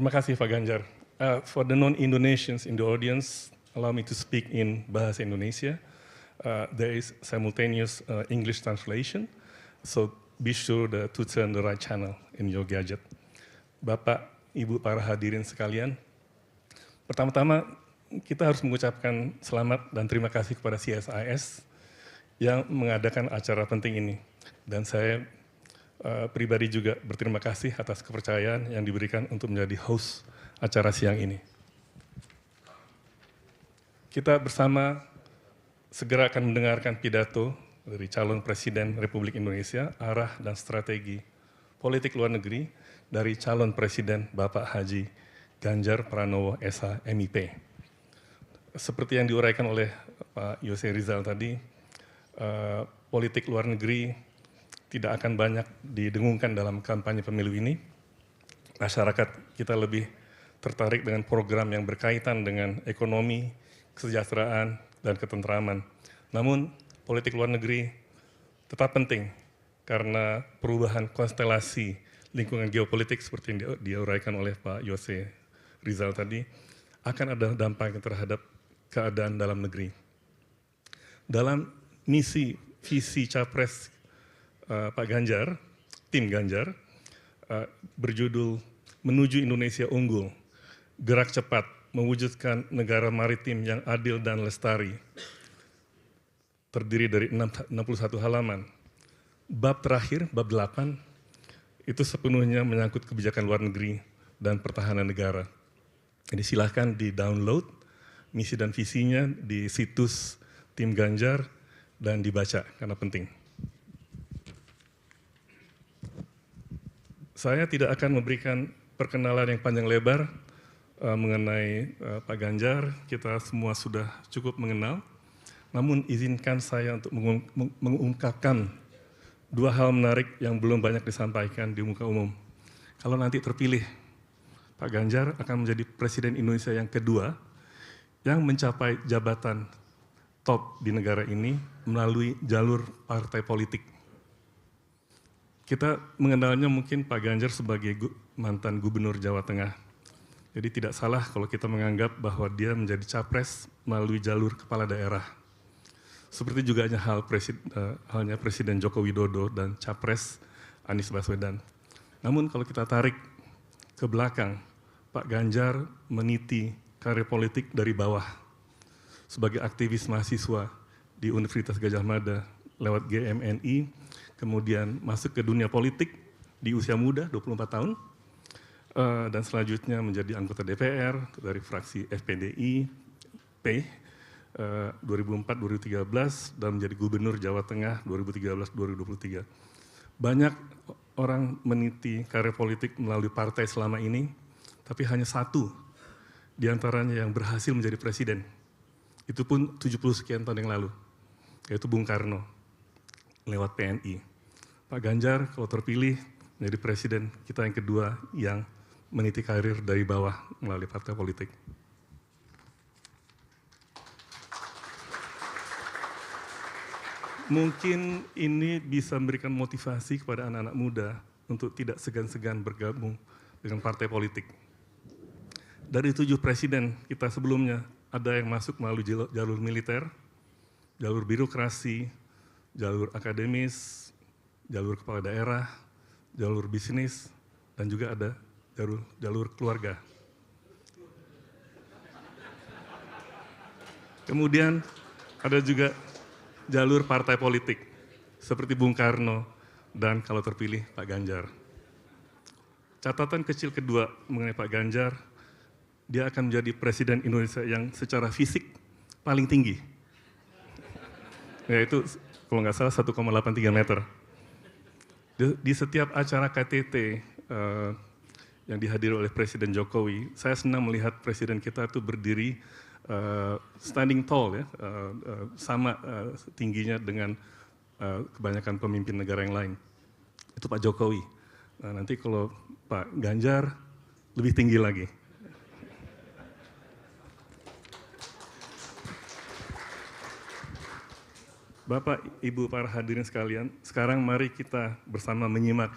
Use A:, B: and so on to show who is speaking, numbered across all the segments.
A: Terima kasih Pak Ganjar. For the non-Indonesians in the audience, allow me to speak in Bahasa Indonesia. There is simultaneous English translation, so be sure to turn the right channel in your gadget. Bapak, Ibu, para hadirin sekalian, pertama-tama kita harus mengucapkan selamat dan terima kasih kepada CSIS yang mengadakan acara penting ini. Dan saya pribadi juga berterima kasih atas kepercayaan yang diberikan untuk menjadi host acara siang ini. Kita bersama segera akan mendengarkan pidato dari calon Presiden Republik Indonesia, arah dan strategi politik luar negeri dari calon Presiden Bapak Haji Ganjar Pranowo SH MIP. Seperti yang diuraikan oleh Pak Yose Rizal tadi, politik luar negeri tidak akan banyak didengungkan dalam kampanye pemilu ini. Masyarakat kita lebih tertarik dengan program yang berkaitan dengan ekonomi, kesejahteraan, dan ketentraman. Namun, politik luar negeri tetap penting karena perubahan konstelasi lingkungan geopolitik seperti yang diuraikan oleh Pak Yose Rizal tadi, akan ada dampaknya terhadap keadaan dalam negeri. Dalam misi visi Capres Pak Ganjar, tim Ganjar, berjudul Menuju Indonesia Unggul, Gerak Cepat Mewujudkan Negara Maritim yang Adil dan Lestari. Terdiri dari 61 halaman. Bab terakhir, bab 8, itu sepenuhnya menyangkut kebijakan luar negeri dan pertahanan negara. Jadi silahkan di-download misi dan visinya di situs tim Ganjar dan dibaca karena penting. Saya tidak akan memberikan perkenalan yang panjang lebar mengenai Pak Ganjar. Kita semua sudah cukup mengenal. Namun izinkan saya untuk mengungkapkan dua hal menarik yang belum banyak disampaikan di muka umum. Kalau nanti terpilih, Pak Ganjar akan menjadi Presiden Indonesia yang kedua yang mencapai jabatan top di negara ini melalui jalur partai politik. Kita mengenalnya mungkin Pak Ganjar sebagai mantan Gubernur Jawa Tengah. Jadi tidak salah kalau kita menganggap bahwa dia menjadi capres melalui jalur kepala daerah. Seperti juga halnya Presiden Joko Widodo dan capres Anies Baswedan. Namun kalau kita tarik ke belakang, Pak Ganjar meniti karir politik dari bawah. Sebagai aktivis mahasiswa di Universitas Gadjah Mada lewat GMNI, kemudian masuk ke dunia politik di usia muda, 24 tahun, dan selanjutnya menjadi anggota DPR dari fraksi FPDI, P, 2004-2013, dan menjadi Gubernur Jawa Tengah 2013-2023. Banyak orang meniti karir politik melalui partai selama ini, tapi hanya satu di antaranya yang berhasil menjadi presiden. Itu pun 70 sekian tahun yang lalu, yaitu Bung Karno, lewat PNI. Pak Ganjar kalau terpilih menjadi presiden kita yang kedua yang meniti karir dari bawah melalui partai politik. Mungkin ini bisa memberikan motivasi kepada anak-anak muda untuk tidak segan-segan bergabung dengan partai politik. Dari 7 presiden kita sebelumnya, ada yang masuk melalui jalur militer, jalur birokrasi, jalur akademis, jalur kepala daerah, jalur bisnis, dan juga ada jalur keluarga. Kemudian ada juga jalur partai politik, seperti Bung Karno dan kalau terpilih Pak Ganjar. Catatan kecil kedua mengenai Pak Ganjar, dia akan menjadi Presiden Indonesia yang secara fisik paling tinggi. Yaitu kalau nggak salah 1,83 meter. Di setiap acara KTT yang dihadiri oleh Presiden Jokowi, saya senang melihat Presiden kita itu berdiri standing tall, ya, sama tingginya dengan kebanyakan pemimpin negara yang lain. Itu Pak Jokowi. Nah, nanti kalau Pak Ganjar lebih tinggi lagi. Bapak, Ibu, para hadirin sekalian, sekarang mari kita bersama menyimak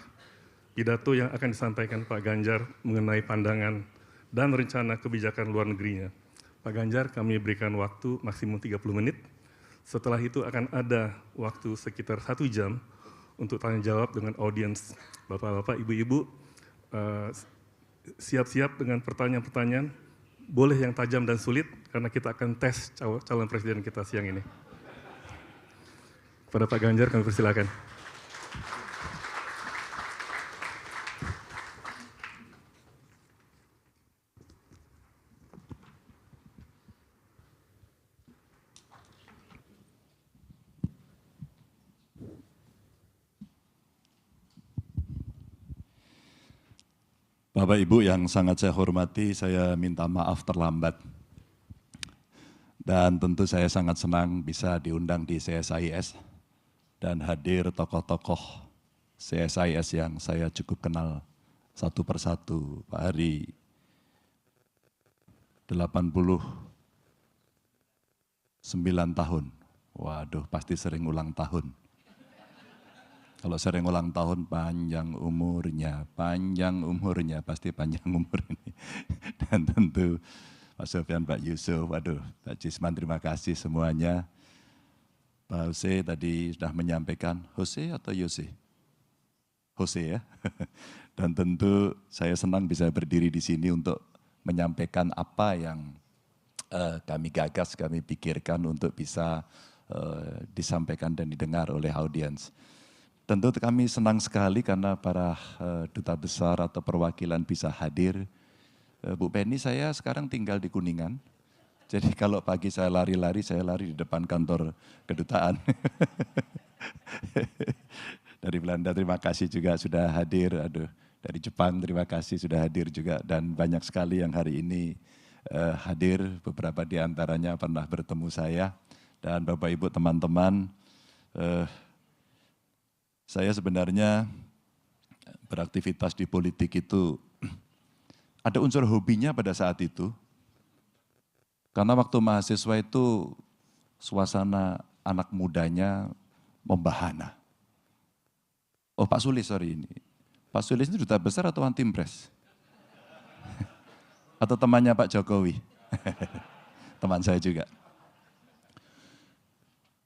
A: pidato yang akan disampaikan Pak Ganjar mengenai pandangan dan rencana kebijakan luar negerinya. Pak Ganjar, kami berikan waktu maksimum 30 menit. Setelah itu akan ada waktu sekitar 1 jam untuk tanya jawab dengan audiens Bapak-bapak, Ibu-ibu. Siap-siap dengan pertanyaan-pertanyaan, boleh yang tajam dan sulit, karena kita akan tes calon presiden kita siang ini. Kepada Pak Ganjar kami persilakan.
B: Bapak Ibu yang sangat saya hormati, saya minta maaf terlambat. Dan tentu saya sangat senang bisa diundang di CSIS dan hadir tokoh-tokoh CSIS yang saya cukup kenal satu persatu. Pak Hari, 89 tahun. Waduh, pasti sering ulang tahun. Kalau sering ulang tahun panjang umurnya, pasti panjang umur ini. Dan tentu Pak Sofyan, Pak Yusuf, waduh, Pak Jisman, terima kasih semuanya. Pak Jose tadi sudah menyampaikan, Jose atau Yose? Jose ya. Dan tentu saya senang bisa berdiri di sini untuk menyampaikan apa yang kami gagas, kami pikirkan untuk bisa disampaikan dan didengar oleh audiens. Tentu kami senang sekali karena para duta besar atau perwakilan bisa hadir. Bu Penny, saya sekarang tinggal di Kuningan. Jadi kalau pagi saya lari-lari di depan kantor kedutaan. Dari Belanda terima kasih juga sudah hadir. Aduh, dari Jepang terima kasih sudah hadir juga. Dan banyak sekali yang hari ini hadir, beberapa di antaranya pernah bertemu saya. Dan Bapak Ibu teman-teman, saya sebenarnya beraktivitas di politik itu ada unsur hobinya pada saat itu. Karena waktu mahasiswa itu suasana anak mudanya membahana. Oh Pak Sulis, sorry ini. Pak Sulis itu duta besar atau anti impres? Atau temannya Pak Jokowi? Teman saya juga.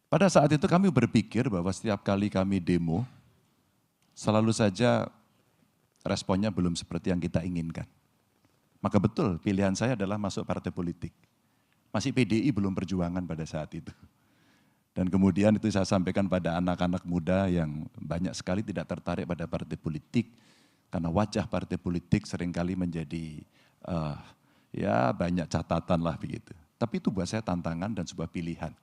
B: Pada saat itu kami berpikir bahwa setiap kali kami demo, selalu saja responnya belum seperti yang kita inginkan. Maka betul pilihan saya adalah masuk partai politik. Masih PDI belum perjuangan pada saat itu. Dan kemudian itu saya sampaikan pada anak-anak muda yang banyak sekali tidak tertarik pada partai politik. Karena wajah partai politik seringkali menjadi ya banyak catatan lah begitu. Tapi itu buat saya tantangan dan sebuah pilihan.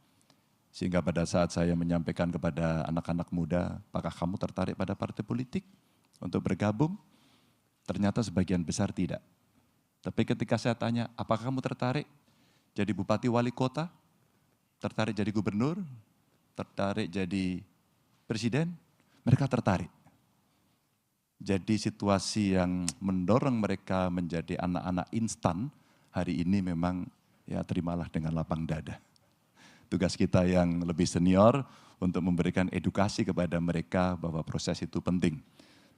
B: Sehingga pada saat saya menyampaikan kepada anak-anak muda, apakah kamu tertarik pada partai politik untuk bergabung? Ternyata sebagian besar tidak. Tapi ketika saya tanya, apakah kamu tertarik jadi bupati wali kota? Tertarik jadi gubernur? Tertarik jadi presiden? Mereka tertarik. Jadi situasi yang mendorong mereka menjadi anak-anak instan, hari ini memang ya terimalah dengan lapang dada. Tugas kita yang lebih senior untuk memberikan edukasi kepada mereka bahwa proses itu penting.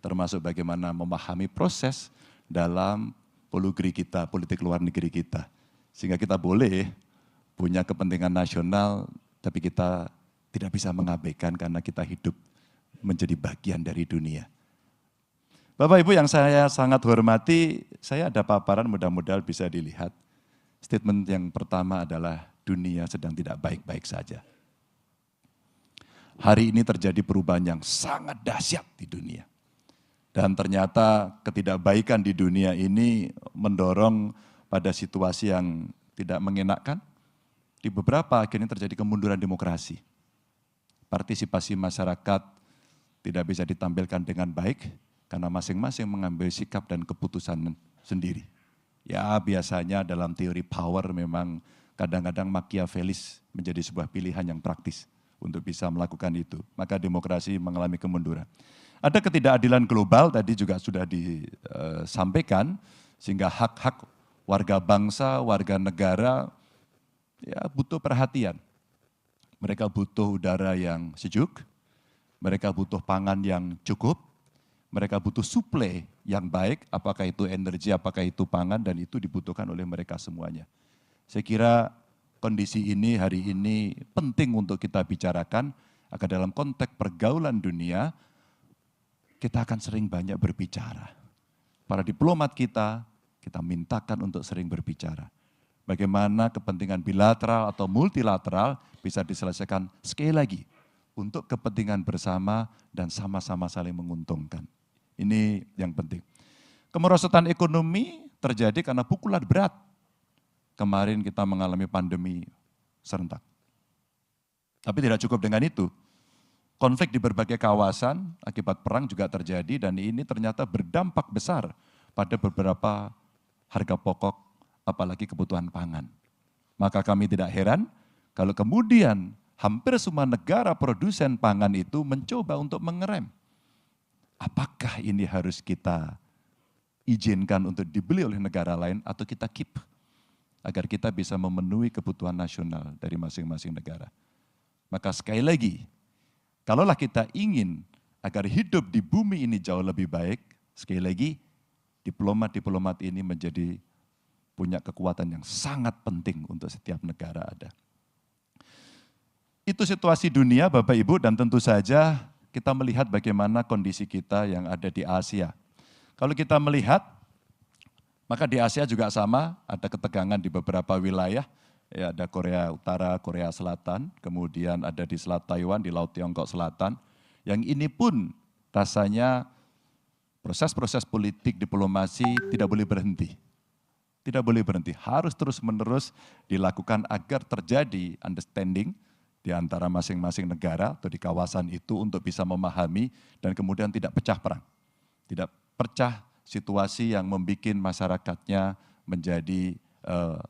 B: Termasuk bagaimana memahami proses dalam politik luar negeri kita. Sehingga kita boleh punya kepentingan nasional, tapi kita tidak bisa mengabaikan karena kita hidup menjadi bagian dari dunia. Bapak Ibu yang saya sangat hormati, saya ada paparan mudah-mudahan bisa dilihat. Statement yang pertama adalah dunia sedang tidak baik-baik saja. Hari ini terjadi perubahan yang sangat dahsyat di dunia. Dan ternyata ketidakbaikan di dunia ini mendorong pada situasi yang tidak mengenakan. Di beberapa akhirnya terjadi kemunduran demokrasi. Partisipasi masyarakat tidak bisa ditampilkan dengan baik karena masing-masing mengambil sikap dan keputusan sendiri. Ya biasanya dalam teori power memang kadang-kadang Machiavellis menjadi sebuah pilihan yang praktis untuk bisa melakukan itu. Maka demokrasi mengalami kemunduran. Ada ketidakadilan global tadi juga sudah disampaikan, sehingga hak-hak warga bangsa, warga negara ya butuh perhatian. Mereka butuh udara yang sejuk, mereka butuh pangan yang cukup, mereka butuh suplai yang baik, apakah itu energi, apakah itu pangan, dan itu dibutuhkan oleh mereka semuanya. Saya kira kondisi ini hari ini penting untuk kita bicarakan, agar dalam konteks pergaulan dunia, kita akan sering banyak berbicara. Para diplomat kita mintakan untuk sering berbicara. Bagaimana kepentingan bilateral atau multilateral bisa diselesaikan sekali lagi untuk kepentingan bersama dan sama-sama saling menguntungkan. Ini yang penting. Kemerosotan ekonomi terjadi karena pukulan berat. Kemarin kita mengalami pandemi serentak. Tapi tidak cukup dengan itu. Konflik di berbagai kawasan akibat perang juga terjadi dan ini ternyata berdampak besar pada beberapa harga pokok, apalagi kebutuhan pangan. Maka kami tidak heran kalau kemudian hampir semua negara produsen pangan itu mencoba untuk mengerem. Apakah ini harus kita izinkan untuk dibeli oleh negara lain atau kita keep? Agar kita bisa memenuhi kebutuhan nasional dari masing-masing negara. Maka sekali lagi, kalaulah kita ingin agar hidup di bumi ini jauh lebih baik, sekali lagi, diplomat-diplomat ini menjadi punya kekuatan yang sangat penting untuk setiap negara ada. Itu situasi dunia Bapak Ibu, dan tentu saja kita melihat bagaimana kondisi kita yang ada di Asia. Kalau kita melihat, maka di Asia juga sama, ada ketegangan di beberapa wilayah, ya, ada Korea Utara, Korea Selatan, kemudian ada di Selat Taiwan, di Laut Tiongkok Selatan, yang ini pun rasanya proses-proses politik diplomasi tidak boleh berhenti. Tidak boleh berhenti, harus terus-menerus dilakukan agar terjadi understanding di antara masing-masing negara atau di kawasan itu untuk bisa memahami dan kemudian tidak pecah perang. Tidak pecah situasi yang membuat masyarakatnya menjadi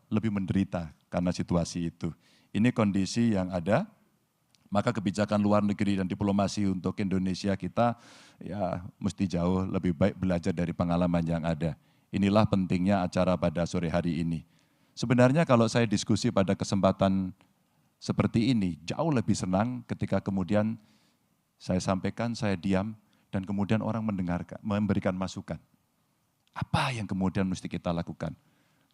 B: lebih menderita karena situasi itu. Ini kondisi yang ada, maka kebijakan luar negeri dan diplomasi untuk Indonesia kita ya mesti jauh lebih baik belajar dari pengalaman yang ada. Inilah pentingnya acara pada sore hari ini. Sebenarnya kalau saya diskusi pada kesempatan seperti ini, jauh lebih senang ketika kemudian saya sampaikan, saya diam, dan kemudian orang mendengarkan, memberikan masukan. Apa yang kemudian mesti kita lakukan?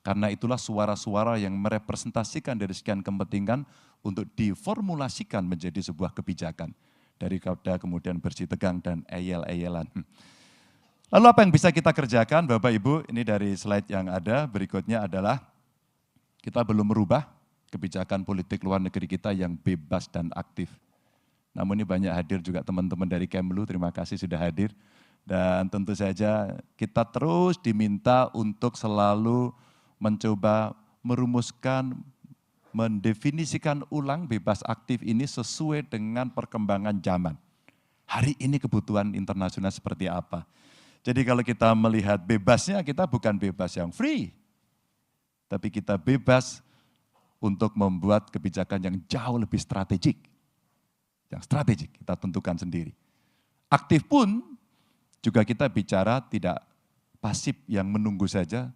B: Karena itulah suara-suara yang merepresentasikan dari sekian kepentingan untuk diformulasikan menjadi sebuah kebijakan. Daripada kemudian bersih tegang dan eyel-eyelan. Lalu apa yang bisa kita kerjakan Bapak Ibu? Ini dari slide yang ada, berikutnya adalah kita belum merubah kebijakan politik luar negeri kita yang bebas dan aktif. Namun ini banyak hadir juga teman-teman dari Kemlu, terima kasih sudah hadir. Dan tentu saja kita terus diminta untuk selalu mencoba merumuskan, mendefinisikan ulang bebas aktif ini sesuai dengan perkembangan zaman. Hari ini kebutuhan internasional seperti apa. Jadi kalau kita melihat bebasnya, kita bukan bebas yang free. Tapi kita bebas untuk membuat kebijakan yang jauh lebih strategik. Yang strategik kita tentukan sendiri. Aktif pun juga kita bicara tidak pasif yang menunggu saja,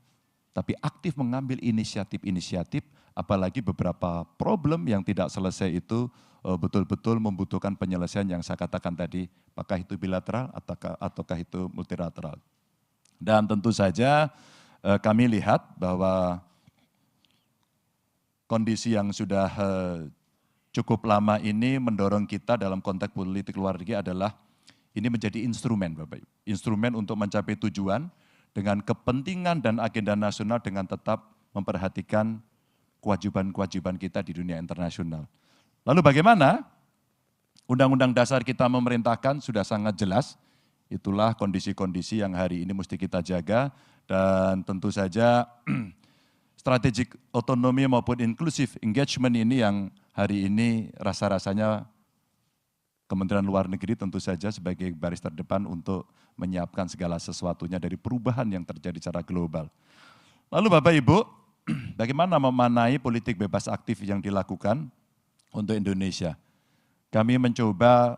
B: tapi aktif mengambil inisiatif-inisiatif, apalagi beberapa problem yang tidak selesai itu betul-betul membutuhkan penyelesaian yang saya katakan tadi, apakah itu bilateral ataukah itu multilateral. Dan tentu saja kami lihat bahwa kondisi yang sudah cukup lama ini mendorong kita dalam konteks politik luar negeri adalah ini menjadi instrumen Bapak Ibu. Instrumen untuk mencapai tujuan dengan kepentingan dan agenda nasional dengan tetap memperhatikan kewajiban-kewajiban kita di dunia internasional. Lalu bagaimana? Undang-undang dasar kita memerintahkan sudah sangat jelas. Itulah kondisi-kondisi yang hari ini mesti kita jaga dan tentu saja strategic otonomi maupun inclusive engagement ini yang hari ini rasa-rasanya Kementerian Luar Negeri tentu saja sebagai baris terdepan untuk menyiapkan segala sesuatunya dari perubahan yang terjadi secara global. Lalu Bapak Ibu, bagaimana memanai politik bebas aktif yang dilakukan untuk Indonesia? Kami mencoba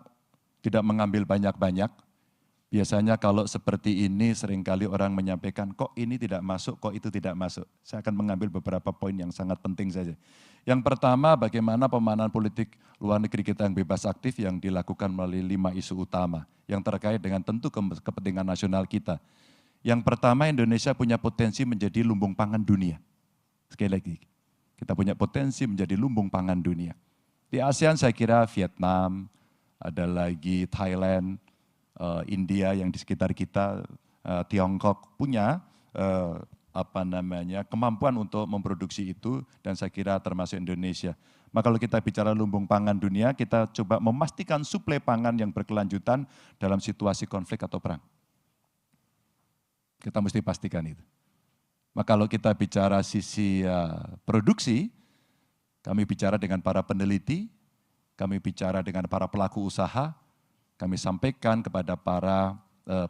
B: tidak mengambil banyak-banyak. Biasanya kalau seperti ini seringkali orang menyampaikan kok ini tidak masuk, kok itu tidak masuk. Saya akan mengambil beberapa poin yang sangat penting saja. Yang pertama, bagaimana pemanahan politik luar negeri kita yang bebas aktif yang dilakukan melalui 5 isu utama yang terkait dengan tentu kepentingan nasional kita. Yang pertama, Indonesia punya potensi menjadi lumbung pangan dunia. Sekali lagi, kita punya potensi menjadi lumbung pangan dunia. Di ASEAN saya kira Vietnam, ada lagi Thailand, India yang di sekitar kita, Tiongkok punya kemampuan untuk memproduksi itu, dan saya kira termasuk Indonesia. Maka kalau kita bicara lumbung pangan dunia, kita coba memastikan suplai pangan yang berkelanjutan dalam situasi konflik atau perang. Kita mesti pastikan itu. Maka kalau kita bicara sisi produksi, kami bicara dengan para peneliti, kami bicara dengan para pelaku usaha, kami sampaikan kepada para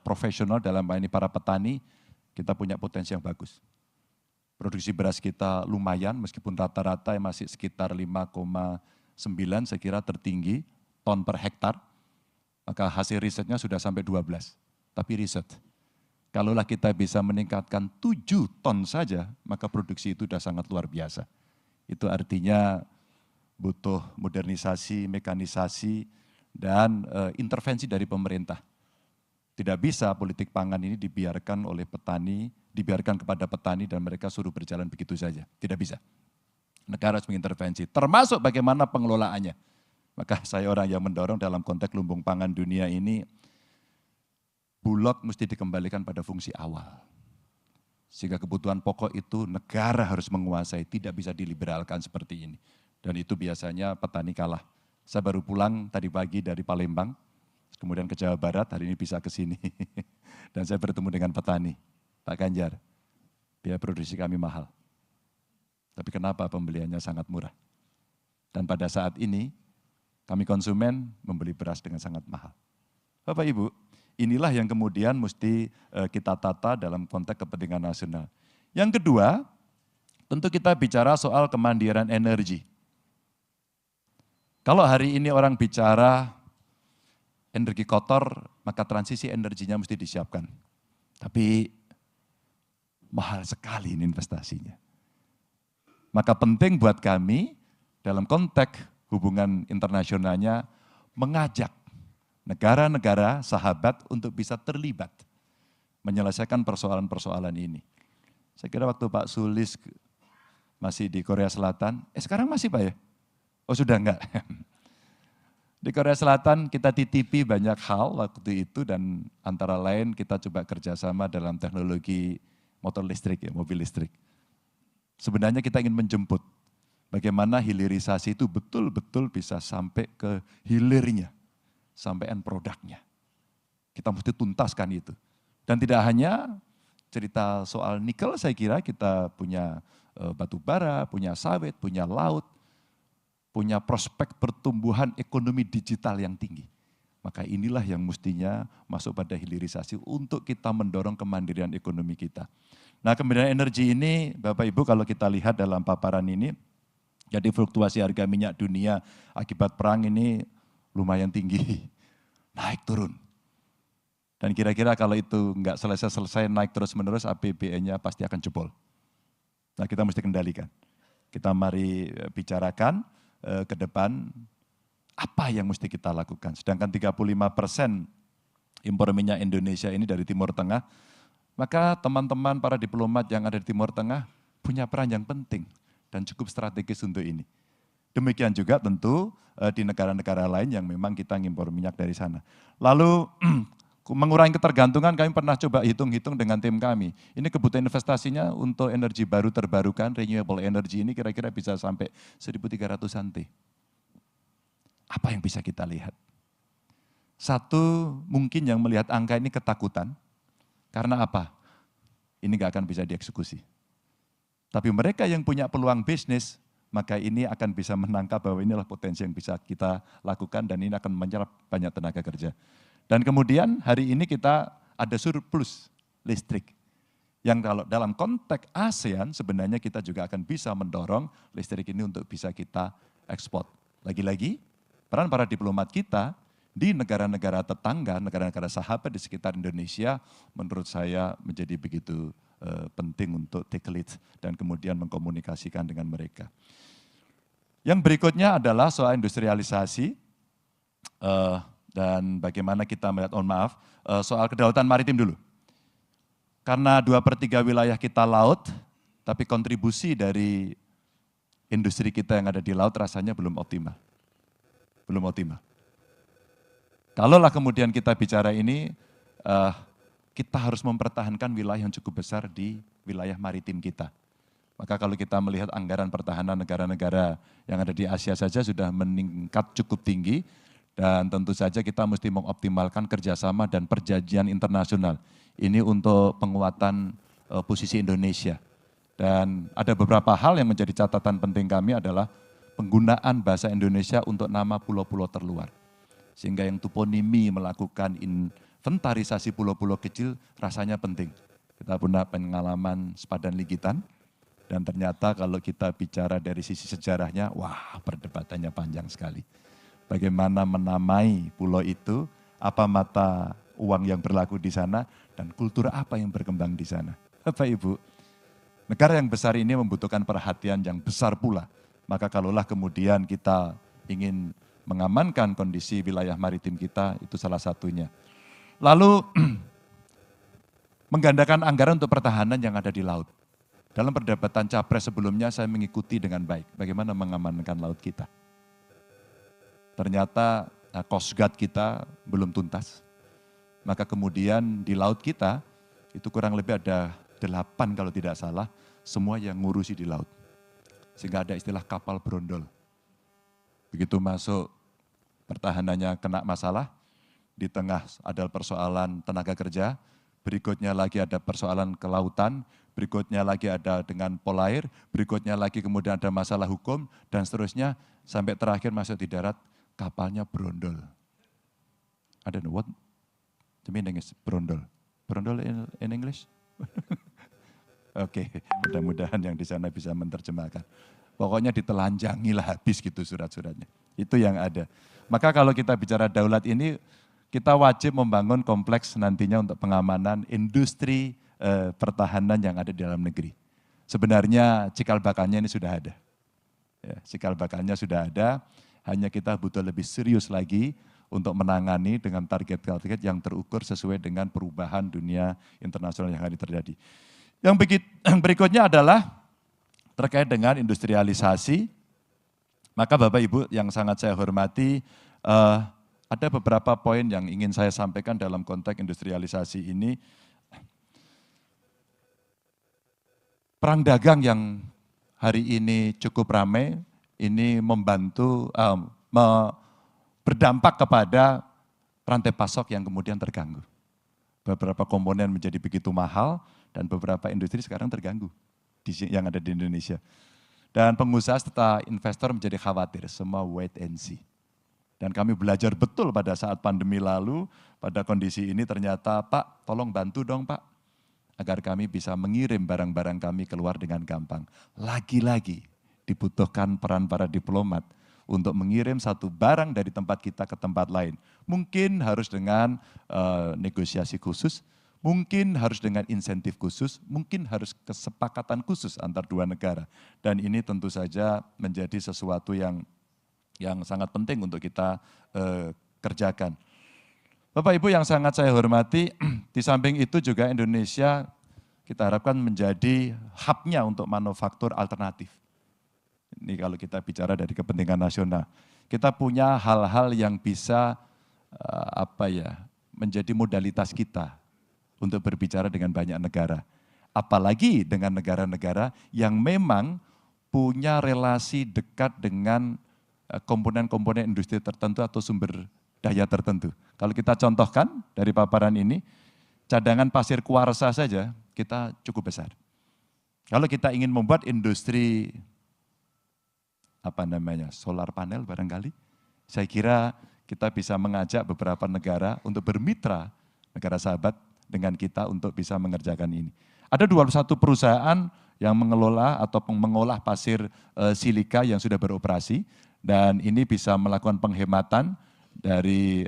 B: profesional dalam hal ini para petani, kita punya potensi yang bagus. Produksi beras kita lumayan, meskipun rata-rata masih sekitar 5,9 saya kira tertinggi ton per hektar. Maka hasil risetnya sudah sampai 12, tapi riset. Kalaulah kita bisa meningkatkan 7 ton saja, maka produksi itu sudah sangat luar biasa. Itu artinya butuh modernisasi, mekanisasi, dan intervensi dari pemerintah. Tidak bisa politik pangan ini dibiarkan oleh petani, dibiarkan kepada petani dan mereka suruh berjalan begitu saja. Tidak bisa. Negara harus mengintervensi, termasuk bagaimana pengelolaannya. Maka saya orang yang mendorong dalam konteks lumbung pangan dunia ini, Bulog mesti dikembalikan pada fungsi awal. Sehingga kebutuhan pokok itu negara harus menguasai, tidak bisa diliberalkan seperti ini. Dan itu biasanya petani kalah. Saya baru pulang tadi pagi dari Palembang, kemudian ke Jawa Barat, hari ini bisa ke sini. Dan saya bertemu dengan petani, Pak Ganjar, biaya produksi kami mahal. Tapi kenapa pembeliannya sangat murah? Dan pada saat ini, kami konsumen membeli beras dengan sangat mahal. Bapak Ibu, inilah yang kemudian mesti kita tata dalam konteks kepentingan nasional. Yang kedua, tentu kita bicara soal kemandirian energi. Kalau hari ini orang bicara energi kotor, maka transisi energinya mesti disiapkan. Tapi mahal sekali ini investasinya. Maka penting buat kami dalam konteks hubungan internasionalnya mengajak negara-negara sahabat untuk bisa terlibat menyelesaikan persoalan-persoalan ini. Saya kira waktu Pak Sulis masih di Korea Selatan, sekarang masih Pak ya? Oh sudah enggak? Di Korea Selatan kita titipi banyak hal waktu itu dan antara lain kita coba kerjasama dalam teknologi motor listrik ya, mobil listrik. Sebenarnya kita ingin menjemput bagaimana hilirisasi itu betul-betul bisa sampai ke hilirnya, sampai end produknya. Kita mesti tuntaskan itu. Dan tidak hanya cerita soal nikel, saya kira kita punya batu bara, punya sawit, punya laut, punya prospek pertumbuhan ekonomi digital yang tinggi. Maka inilah yang mestinya masuk pada hilirisasi untuk kita mendorong kemandirian ekonomi kita. Nah, kemandirian energi ini Bapak Ibu kalau kita lihat dalam paparan ini, jadi fluktuasi harga minyak dunia akibat perang ini lumayan tinggi, naik turun. Dan kira-kira kalau itu enggak selesai-selesai naik terus-menerus, APBN-nya pasti akan jebol. Nah, kita mesti kendalikan. Kita mari bicarakan ke depan apa yang mesti kita lakukan. Sedangkan 35% impor minyak Indonesia ini dari Timur Tengah, maka teman-teman para diplomat yang ada di Timur Tengah punya peran yang penting dan cukup strategis untuk ini. Demikian juga tentu di negara-negara lain yang memang kita ngimpor minyak dari sana. Lalu mengurangi ketergantungan kami pernah coba hitung-hitung dengan tim kami. Ini kebutuhan investasinya untuk energi baru terbarukan, renewable energy ini kira-kira bisa sampai 1.300-an T. Apa yang bisa kita lihat? Satu, mungkin yang melihat angka ini ketakutan. Karena apa? Ini gak akan bisa dieksekusi. Tapi mereka yang punya peluang bisnis, maka ini akan bisa menangkap bahwa inilah potensi yang bisa kita lakukan dan ini akan menyerap banyak tenaga kerja. Dan kemudian hari ini kita ada surplus listrik. Yang kalau dalam konteks ASEAN sebenarnya kita juga akan bisa mendorong listrik ini untuk bisa kita ekspor. Lagi-lagi peran para diplomat kita di negara-negara tetangga, negara-negara sahabat di sekitar Indonesia menurut saya menjadi begitu penting untuk take lead dan kemudian mengkomunikasikan dengan mereka. Yang berikutnya adalah soal industrialisasi dan bagaimana kita melihat, soal kedaulatan maritim dulu. Karena 2/3 wilayah kita laut, tapi kontribusi dari industri kita yang ada di laut rasanya belum optimal. Belum optimal. Kalaulah kemudian kita bicara ini, kita harus mempertahankan wilayah yang cukup besar di wilayah maritim kita. Maka kalau kita melihat anggaran pertahanan negara-negara yang ada di Asia saja sudah meningkat cukup tinggi, dan tentu saja kita mesti mengoptimalkan kerjasama dan perjanjian internasional. Ini untuk penguatan posisi Indonesia. Dan ada beberapa hal yang menjadi catatan penting kami adalah penggunaan bahasa Indonesia untuk nama pulau-pulau terluar. Sehingga yang toponimi melakukan inventarisasi pulau-pulau kecil rasanya penting. Kita punya pengalaman sepadan Ligitan, dan ternyata kalau kita bicara dari sisi sejarahnya, wah perdebatannya panjang sekali. Bagaimana menamai pulau itu, apa mata uang yang berlaku di sana, dan kultur apa yang berkembang di sana. Bapak Ibu, negara yang besar ini membutuhkan perhatian yang besar pula. Maka kalaulah kemudian kita ingin mengamankan kondisi wilayah maritim kita, itu salah satunya. Lalu menggandakan anggaran untuk pertahanan yang ada di laut. Dalam perdebatan capres sebelumnya saya mengikuti dengan baik bagaimana mengamankan laut kita. Ternyata Coast Guard kita belum tuntas. Maka kemudian di laut kita itu kurang lebih ada 8 kalau tidak salah, semua yang ngurusi di laut. Sehingga ada istilah kapal brondol. Begitu masuk pertahanannya kena masalah, di tengah ada persoalan tenaga kerja, berikutnya lagi ada persoalan kelautan, berikutnya lagi ada dengan polair, berikutnya lagi kemudian ada masalah hukum, dan seterusnya sampai terakhir masuk di darat, kapalnya brondol. I don't know what the meaning is brondol. Brondol in English? Oke, mudah-mudahan yang di sana bisa menerjemahkan. Pokoknya ditelanjangi lah habis gitu surat-suratnya. Itu yang ada. Maka kalau kita bicara daulat ini, kita wajib membangun kompleks nantinya untuk pengamanan industri pertahanan yang ada di dalam negeri. Sebenarnya cikal bakalnya ini sudah ada. Ya, cikal bakalnya sudah ada, hanya kita butuh lebih serius lagi untuk menangani dengan target-target yang terukur sesuai dengan perubahan dunia internasional yang hari terjadi. Yang berikutnya adalah terkait dengan industrialisasi. Maka Bapak Ibu yang sangat saya hormati, ada beberapa poin yang ingin saya sampaikan dalam konteks industrialisasi ini. Perang dagang yang hari ini cukup ramai, ini membantu, berdampak kepada rantai pasok yang kemudian terganggu. Beberapa komponen menjadi begitu mahal, dan beberapa industri sekarang terganggu yang ada di Indonesia. Dan pengusaha serta investor menjadi khawatir, semua wait and see. Dan kami belajar betul pada saat pandemi lalu, pada kondisi ini ternyata, Pak tolong bantu dong Pak, agar kami bisa mengirim barang-barang kami keluar dengan gampang. Lagi-lagi dibutuhkan peran para diplomat untuk mengirim satu barang dari tempat kita ke tempat lain. Mungkin harus dengan negosiasi khusus, mungkin harus dengan insentif khusus, mungkin harus kesepakatan khusus antar dua negara. Dan ini tentu saja menjadi sesuatu yang sangat penting untuk kita kerjakan. Bapak Ibu yang sangat saya hormati, di samping itu juga Indonesia kita harapkan menjadi hub-nya untuk manufaktur alternatif. Ini kalau kita bicara dari kepentingan nasional. Kita punya hal-hal yang bisa menjadi modalitas kita untuk berbicara dengan banyak negara. Apalagi dengan negara-negara yang memang punya relasi dekat dengan komponen-komponen industri tertentu atau sumber daya tertentu. Kalau kita contohkan dari paparan ini, cadangan pasir kuarsa saja kita cukup besar. Kalau kita ingin membuat industri solar panel barangkali, saya kira kita bisa mengajak beberapa negara untuk bermitra, negara sahabat dengan kita untuk bisa mengerjakan ini. Ada 21 perusahaan yang mengelola atau mengolah pasir silika yang sudah beroperasi, dan ini bisa melakukan penghematan dari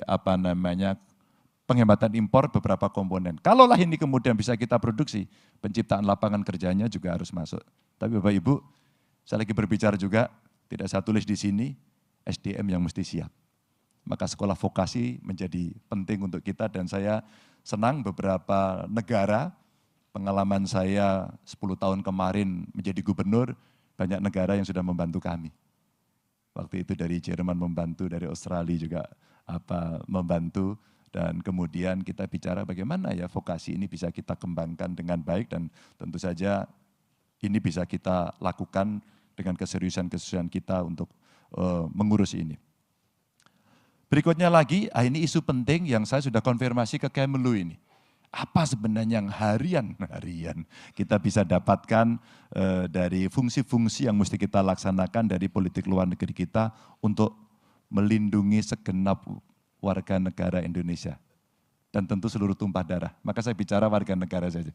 B: penghematan impor beberapa komponen. Kalaulah ini kemudian bisa kita produksi, penciptaan lapangan kerjanya juga harus masuk. Tapi Bapak Ibu, saya lagi berbicara juga, Tidak saya tulis di sini, SDM yang mesti siap. Maka sekolah vokasi menjadi penting untuk kita dan saya senang beberapa negara, pengalaman saya 10 tahun kemarin menjadi gubernur, banyak negara yang sudah membantu kami. Waktu itu dari Jerman membantu, dari Australia juga membantu, dan kemudian kita bicara bagaimana ya vokasi ini bisa kita kembangkan dengan baik dan tentu saja ini bisa kita lakukan dengan keseriusan-keseriusan kita untuk mengurus ini. Berikutnya lagi, ini isu penting yang saya sudah konfirmasi ke Kemlu ini. Apa sebenarnya yang harian kita bisa dapatkan dari fungsi-fungsi yang mesti kita laksanakan dari politik luar negeri kita untuk melindungi segenap warga negara Indonesia. Dan tentu seluruh tumpah darah. Maka saya bicara warga negara saja.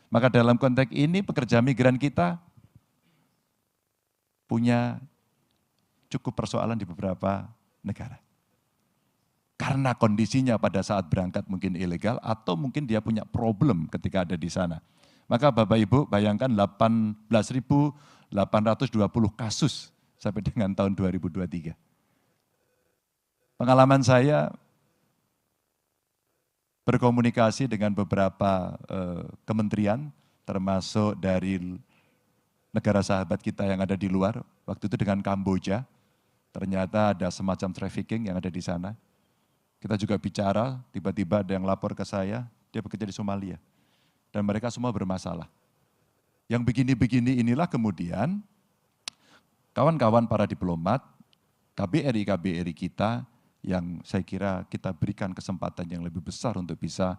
B: Maka dalam konteks ini pekerja migran kita punya cukup persoalan di beberapa negara. Karena kondisinya pada saat berangkat mungkin ilegal atau mungkin dia punya problem ketika ada di sana. Maka Bapak Ibu bayangkan 18.820 kasus sampai dengan tahun 2023. Pengalaman saya berkomunikasi dengan beberapa kementerian termasuk dari negara sahabat kita yang ada di luar, waktu itu dengan Kamboja, ternyata ada semacam trafficking yang ada di sana. Kita juga bicara, tiba-tiba ada yang lapor ke saya, dia bekerja di Somalia. Dan mereka semua bermasalah. Yang begini-begini inilah kemudian kawan-kawan para diplomat, KBRI kita yang saya kira kita berikan kesempatan yang lebih besar untuk bisa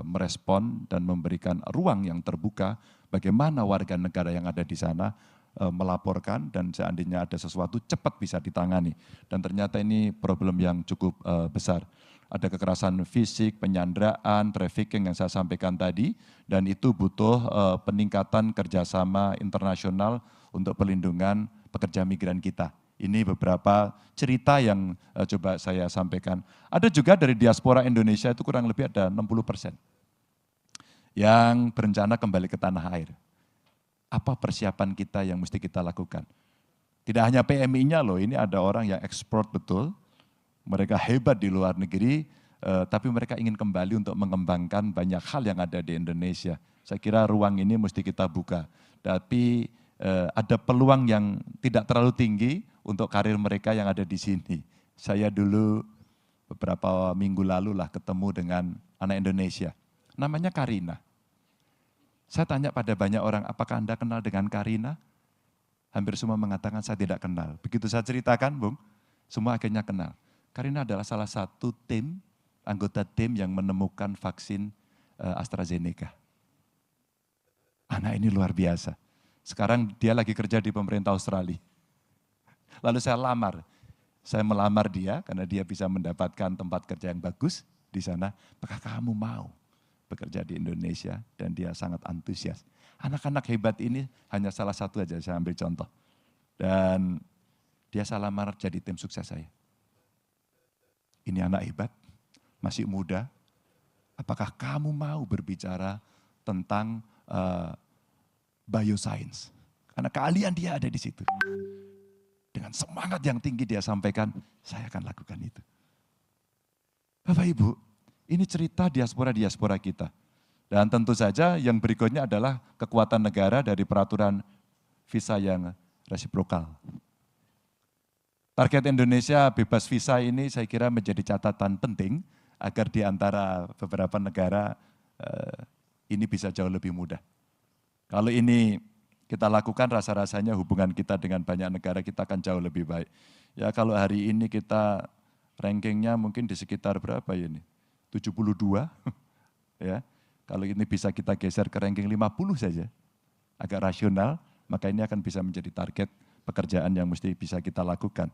B: merespon dan memberikan ruang yang terbuka bagaimana warga negara yang ada di sana melaporkan dan seandainya ada sesuatu cepat bisa ditangani. Dan ternyata ini problem yang cukup besar. Ada kekerasan fisik, penyanderaan, trafficking yang saya sampaikan tadi, dan itu butuh peningkatan kerjasama internasional untuk pelindungan pekerja migran kita. Ini beberapa cerita yang coba saya sampaikan. Ada juga dari diaspora Indonesia itu kurang lebih ada 60% yang berencana kembali ke tanah air. Apa persiapan kita yang mesti kita lakukan? Tidak hanya PMI-nya loh, ini ada orang yang ekspor betul, mereka hebat di luar negeri, tapi mereka ingin kembali untuk mengembangkan banyak hal yang ada di Indonesia. Saya kira ruang ini mesti kita buka, tapi ada peluang yang tidak terlalu tinggi untuk karir mereka yang ada di sini. Saya dulu beberapa minggu lalu lah ketemu dengan anak Indonesia, namanya Karina. Saya tanya pada banyak orang, apakah Anda kenal dengan Karina? Hampir semua mengatakan saya tidak kenal. Begitu saya ceritakan, Bung, semua akhirnya kenal. Karina adalah salah satu anggota tim yang menemukan vaksin AstraZeneca. Anak ini luar biasa. Sekarang dia lagi kerja di pemerintah Australia. Lalu saya melamar dia karena dia bisa mendapatkan tempat kerja yang bagus di sana. Apakah kamu mau bekerja di Indonesia? Dan dia sangat antusias. Anak-anak hebat ini hanya salah satu aja saya ambil contoh. Dan dia saya lamar jadi tim sukses saya. Ini anak hebat, masih muda. Apakah kamu mau berbicara tentang bioscience? Karena keahlian dia ada di situ. Dengan semangat yang tinggi dia sampaikan, saya akan lakukan itu. Bapak Ibu, ini cerita diaspora-diaspora kita. Dan tentu saja yang berikutnya adalah kekuatan negara dari peraturan visa yang resiprokal. Target Indonesia bebas visa ini saya kira menjadi catatan penting agar di antara beberapa negara ini bisa jauh lebih mudah. Kalau ini kita lakukan rasa-rasanya hubungan kita dengan banyak negara kita akan jauh lebih baik. Ya kalau hari ini kita rankingnya mungkin di sekitar berapa ya ini? 72 ya. Kalau ini bisa kita geser ke ranking 50 saja, agak rasional, maka ini akan bisa menjadi target pekerjaan yang mesti bisa kita lakukan.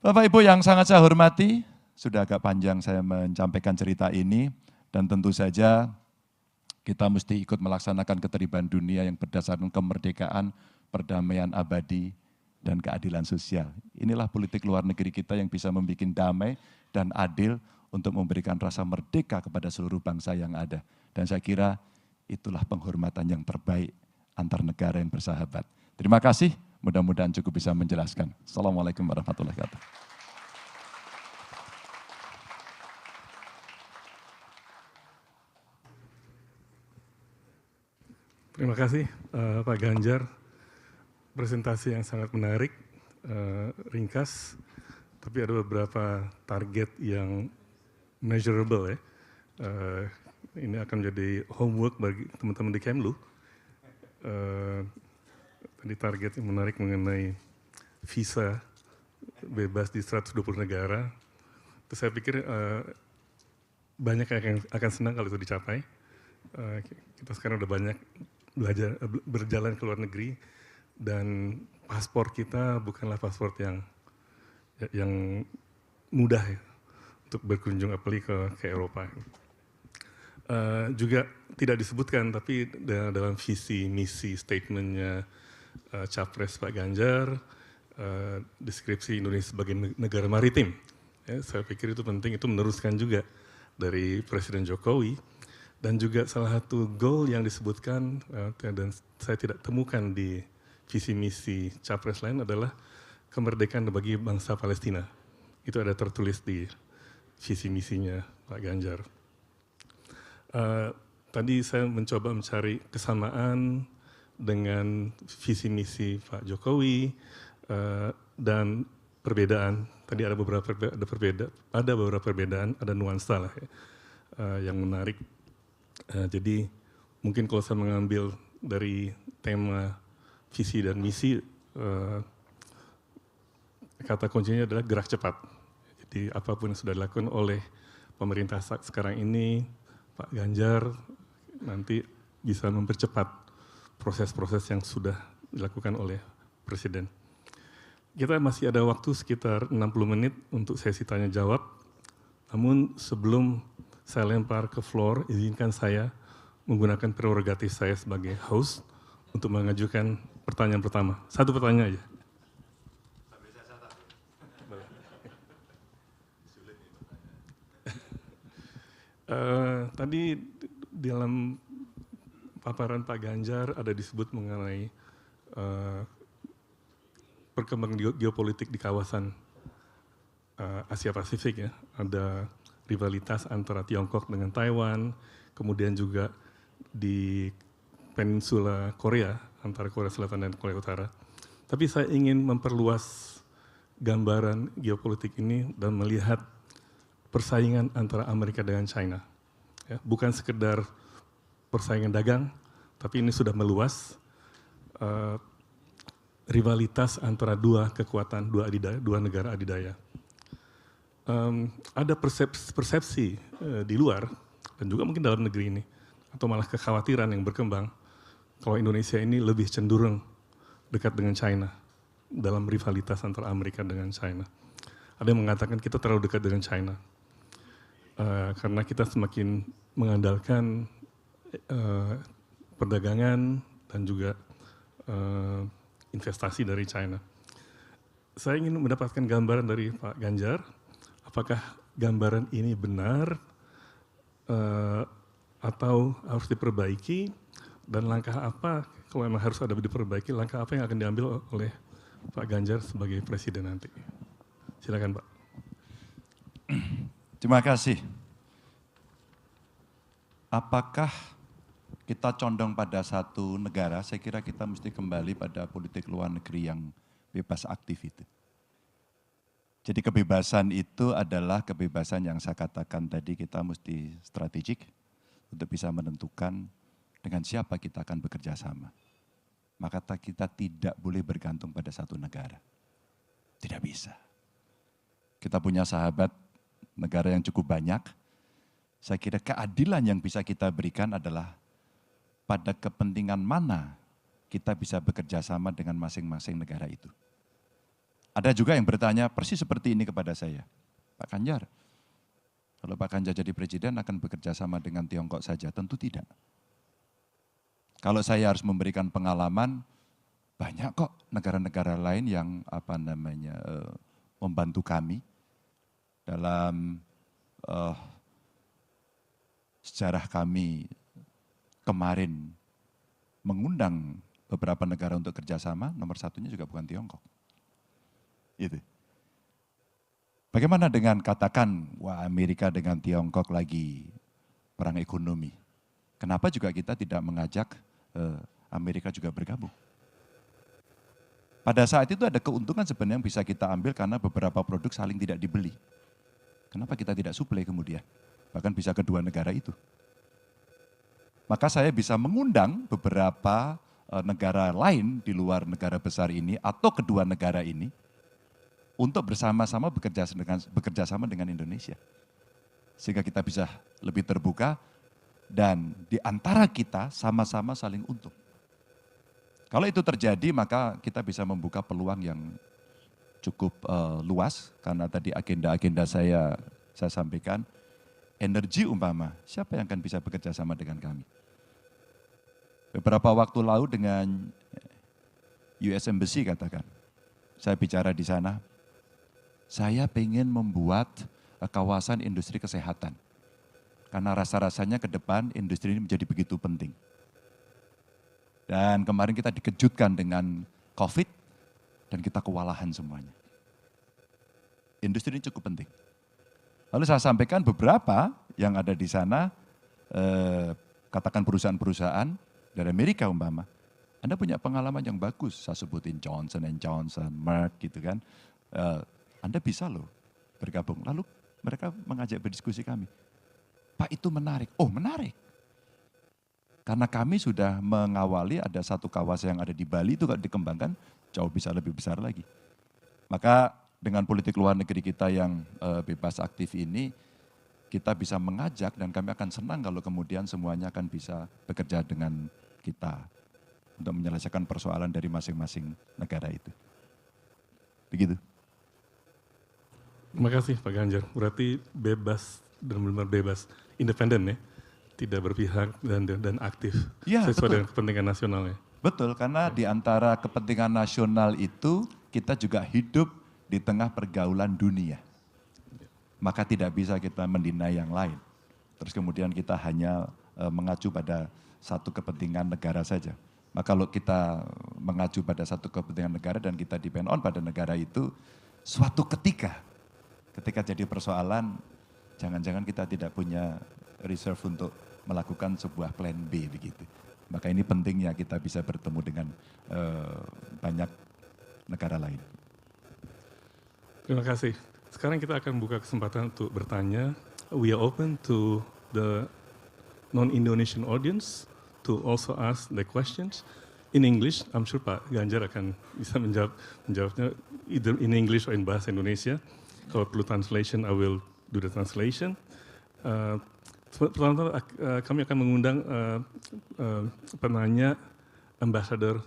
B: Bapak Ibu yang sangat saya hormati, sudah agak panjang saya menyampaikan cerita ini, dan tentu saja kita mesti ikut melaksanakan ketertiban dunia yang berdasarkan kemerdekaan, perdamaian abadi, dan keadilan sosial. Inilah politik luar negeri kita yang bisa membuat damai dan adil untuk memberikan rasa merdeka kepada seluruh bangsa yang ada. Dan saya kira itulah penghormatan yang terbaik antar negara yang bersahabat. Terima kasih. Mudah-mudahan cukup bisa menjelaskan. Assalamualaikum warahmatullahi wabarakatuh.
A: Terima kasih Pak Ganjar, presentasi yang sangat menarik, ringkas, tapi ada beberapa target yang measurable ya. Ini akan menjadi homework bagi teman-teman di Kemlu. Tadi target yang menarik mengenai visa bebas di 120 negara. Terus saya pikir banyak yang akan senang kalau itu dicapai. Kita sekarang udah banyak belajar berjalan ke luar negeri dan paspor kita bukanlah paspor yang mudah ya untuk berkunjung apalagi ke Eropa. Juga tidak disebutkan tapi dalam visi misi statementnya Capres Pak Ganjar, deskripsi Indonesia sebagai negara maritim. Ya, saya pikir itu penting, itu meneruskan juga dari Presiden Jokowi. Dan juga salah satu goal yang disebutkan dan saya tidak temukan di visi misi Capres lain adalah kemerdekaan bagi bangsa Palestina. Itu ada tertulis di visi misinya Pak Ganjar. Tadi saya mencoba mencari kesamaan dengan visi misi Pak Jokowi dan perbedaan. Tadi ada beberapa perbedaan, ada nuansa lah ya, yang menarik. Jadi mungkin kalau saya mengambil dari tema visi dan misi, kata kuncinya adalah gerak cepat. Jadi apapun yang sudah dilakukan oleh pemerintah sekarang ini, Pak Ganjar nanti bisa mempercepat proses-proses yang sudah dilakukan oleh Presiden. Kita masih ada waktu sekitar 60 menit untuk sesi tanya jawab. Namun sebelum saya lempar ke floor, izinkan saya menggunakan prerogatif saya sebagai host untuk mengajukan pertanyaan pertama. Satu pertanyaan aja. Tadi dalam paparan Pak Ganjar ada disebut mengenai perkembangan geopolitik di kawasan Asia Pasifik ya. Ada rivalitas antara Tiongkok dengan Taiwan, kemudian juga di peninsula Korea, antara Korea Selatan dan Korea Utara. Tapi saya ingin memperluas gambaran geopolitik ini dan melihat persaingan antara Amerika dengan China. Ya, bukan sekedar persaingan dagang, tapi ini sudah meluas. Rivalitas antara dua kekuatan, dua negara adidaya. Ada persepsi di luar dan juga mungkin dalam negeri ini atau malah kekhawatiran yang berkembang kalau Indonesia ini lebih cenderung dekat dengan China dalam rivalitas antara Amerika dengan China. Ada yang mengatakan kita terlalu dekat dengan China karena kita semakin mengandalkan perdagangan dan juga investasi dari China. Saya ingin mendapatkan gambaran dari Pak Ganjar. Apakah gambaran ini benar atau harus diperbaiki dan langkah apa kalau memang harus ada diperbaiki, langkah apa yang akan diambil oleh Pak Ganjar sebagai presiden nanti? Silakan Pak.
B: Terima kasih. Apakah kita condong pada satu negara? Saya kira kita mesti kembali pada politik luar negeri yang bebas aktif itu. Jadi kebebasan itu adalah kebebasan yang saya katakan tadi, kita mesti strategik untuk bisa menentukan dengan siapa kita akan bekerja sama. Maka kita tidak boleh bergantung pada satu negara. Tidak bisa. Kita punya sahabat negara yang cukup banyak. Saya kira keadilan yang bisa kita berikan adalah pada kepentingan mana kita bisa bekerja sama dengan masing-masing negara itu. Ada juga yang bertanya persis seperti ini kepada saya, Pak Ganjar, kalau Pak Ganjar jadi presiden akan bekerja sama dengan Tiongkok saja? Tentu tidak. Kalau saya harus memberikan pengalaman, banyak kok negara-negara lain yang membantu kami dalam sejarah kami kemarin mengundang beberapa negara untuk kerjasama, nomor satunya juga bukan Tiongkok. Itu. Bagaimana dengan katakan, wah Amerika dengan Tiongkok lagi perang ekonomi. Kenapa juga kita tidak mengajak Amerika juga bergabung? Pada saat itu ada keuntungan sebenarnya yang bisa kita ambil karena beberapa produk saling tidak dibeli. Kenapa kita tidak suplai kemudian? Bahkan bisa kedua negara itu. Maka saya bisa mengundang beberapa negara lain di luar negara besar ini atau kedua negara ini untuk bersama-sama bekerja sama dengan Indonesia. Sehingga kita bisa lebih terbuka dan di antara kita sama-sama saling untung. Kalau itu terjadi maka kita bisa membuka peluang yang cukup luas karena tadi agenda-agenda saya sampaikan, energi umpama, siapa yang akan bisa bekerja sama dengan kami? Beberapa waktu lalu dengan US Embassy katakan, saya bicara di sana, saya pengen membuat kawasan industri kesehatan. Karena rasa-rasanya ke depan industri ini menjadi begitu penting. Dan kemarin kita dikejutkan dengan COVID dan kita kewalahan semuanya. Industri ini cukup penting. Lalu saya sampaikan beberapa yang ada di sana, katakan perusahaan-perusahaan dari Amerika umpama. Anda punya pengalaman yang bagus, saya sebutin Johnson & Johnson, Merck gitu kan. Anda bisa loh bergabung. Lalu mereka mengajak berdiskusi kami. Pak itu menarik. Oh menarik. Karena kami sudah mengawali ada satu kawasan yang ada di Bali itu kalau dikembangkan jauh bisa lebih besar lagi. Maka dengan politik luar negeri kita yang bebas aktif ini, kita bisa mengajak dan kami akan senang kalau kemudian semuanya akan bisa bekerja dengan kita untuk menyelesaikan persoalan dari masing-masing negara itu. Begitu.
A: Terima kasih Pak Ganjar. Berarti bebas dan benar-benar bebas, independen ya, tidak berpihak dan aktif
B: Ya,
A: sesuai
B: betul.
A: dengan kepentingan nasional ya.
B: Betul, karena di antara kepentingan nasional itu kita juga hidup di tengah pergaulan dunia. Maka tidak bisa kita mendinai yang lain. Terus kemudian kita hanya mengacu pada satu kepentingan negara saja. Maka kalau kita mengacu pada satu kepentingan negara dan kita depend on pada negara itu, suatu ketika jadi persoalan, jangan-jangan kita tidak punya reserve untuk melakukan sebuah plan B begitu. Maka ini pentingnya kita bisa bertemu dengan banyak negara lain.
A: Terima kasih. Sekarang kita akan buka kesempatan untuk bertanya. We are open to the non-Indonesian audience to also ask the questions in English. I'm sure Pak Ganjar akan bisa menjawabnya either in English or in bahasa Indonesia. Kalau perlu translation, I will do the translation. Pertama, kami akan mengundang penanya Ambassador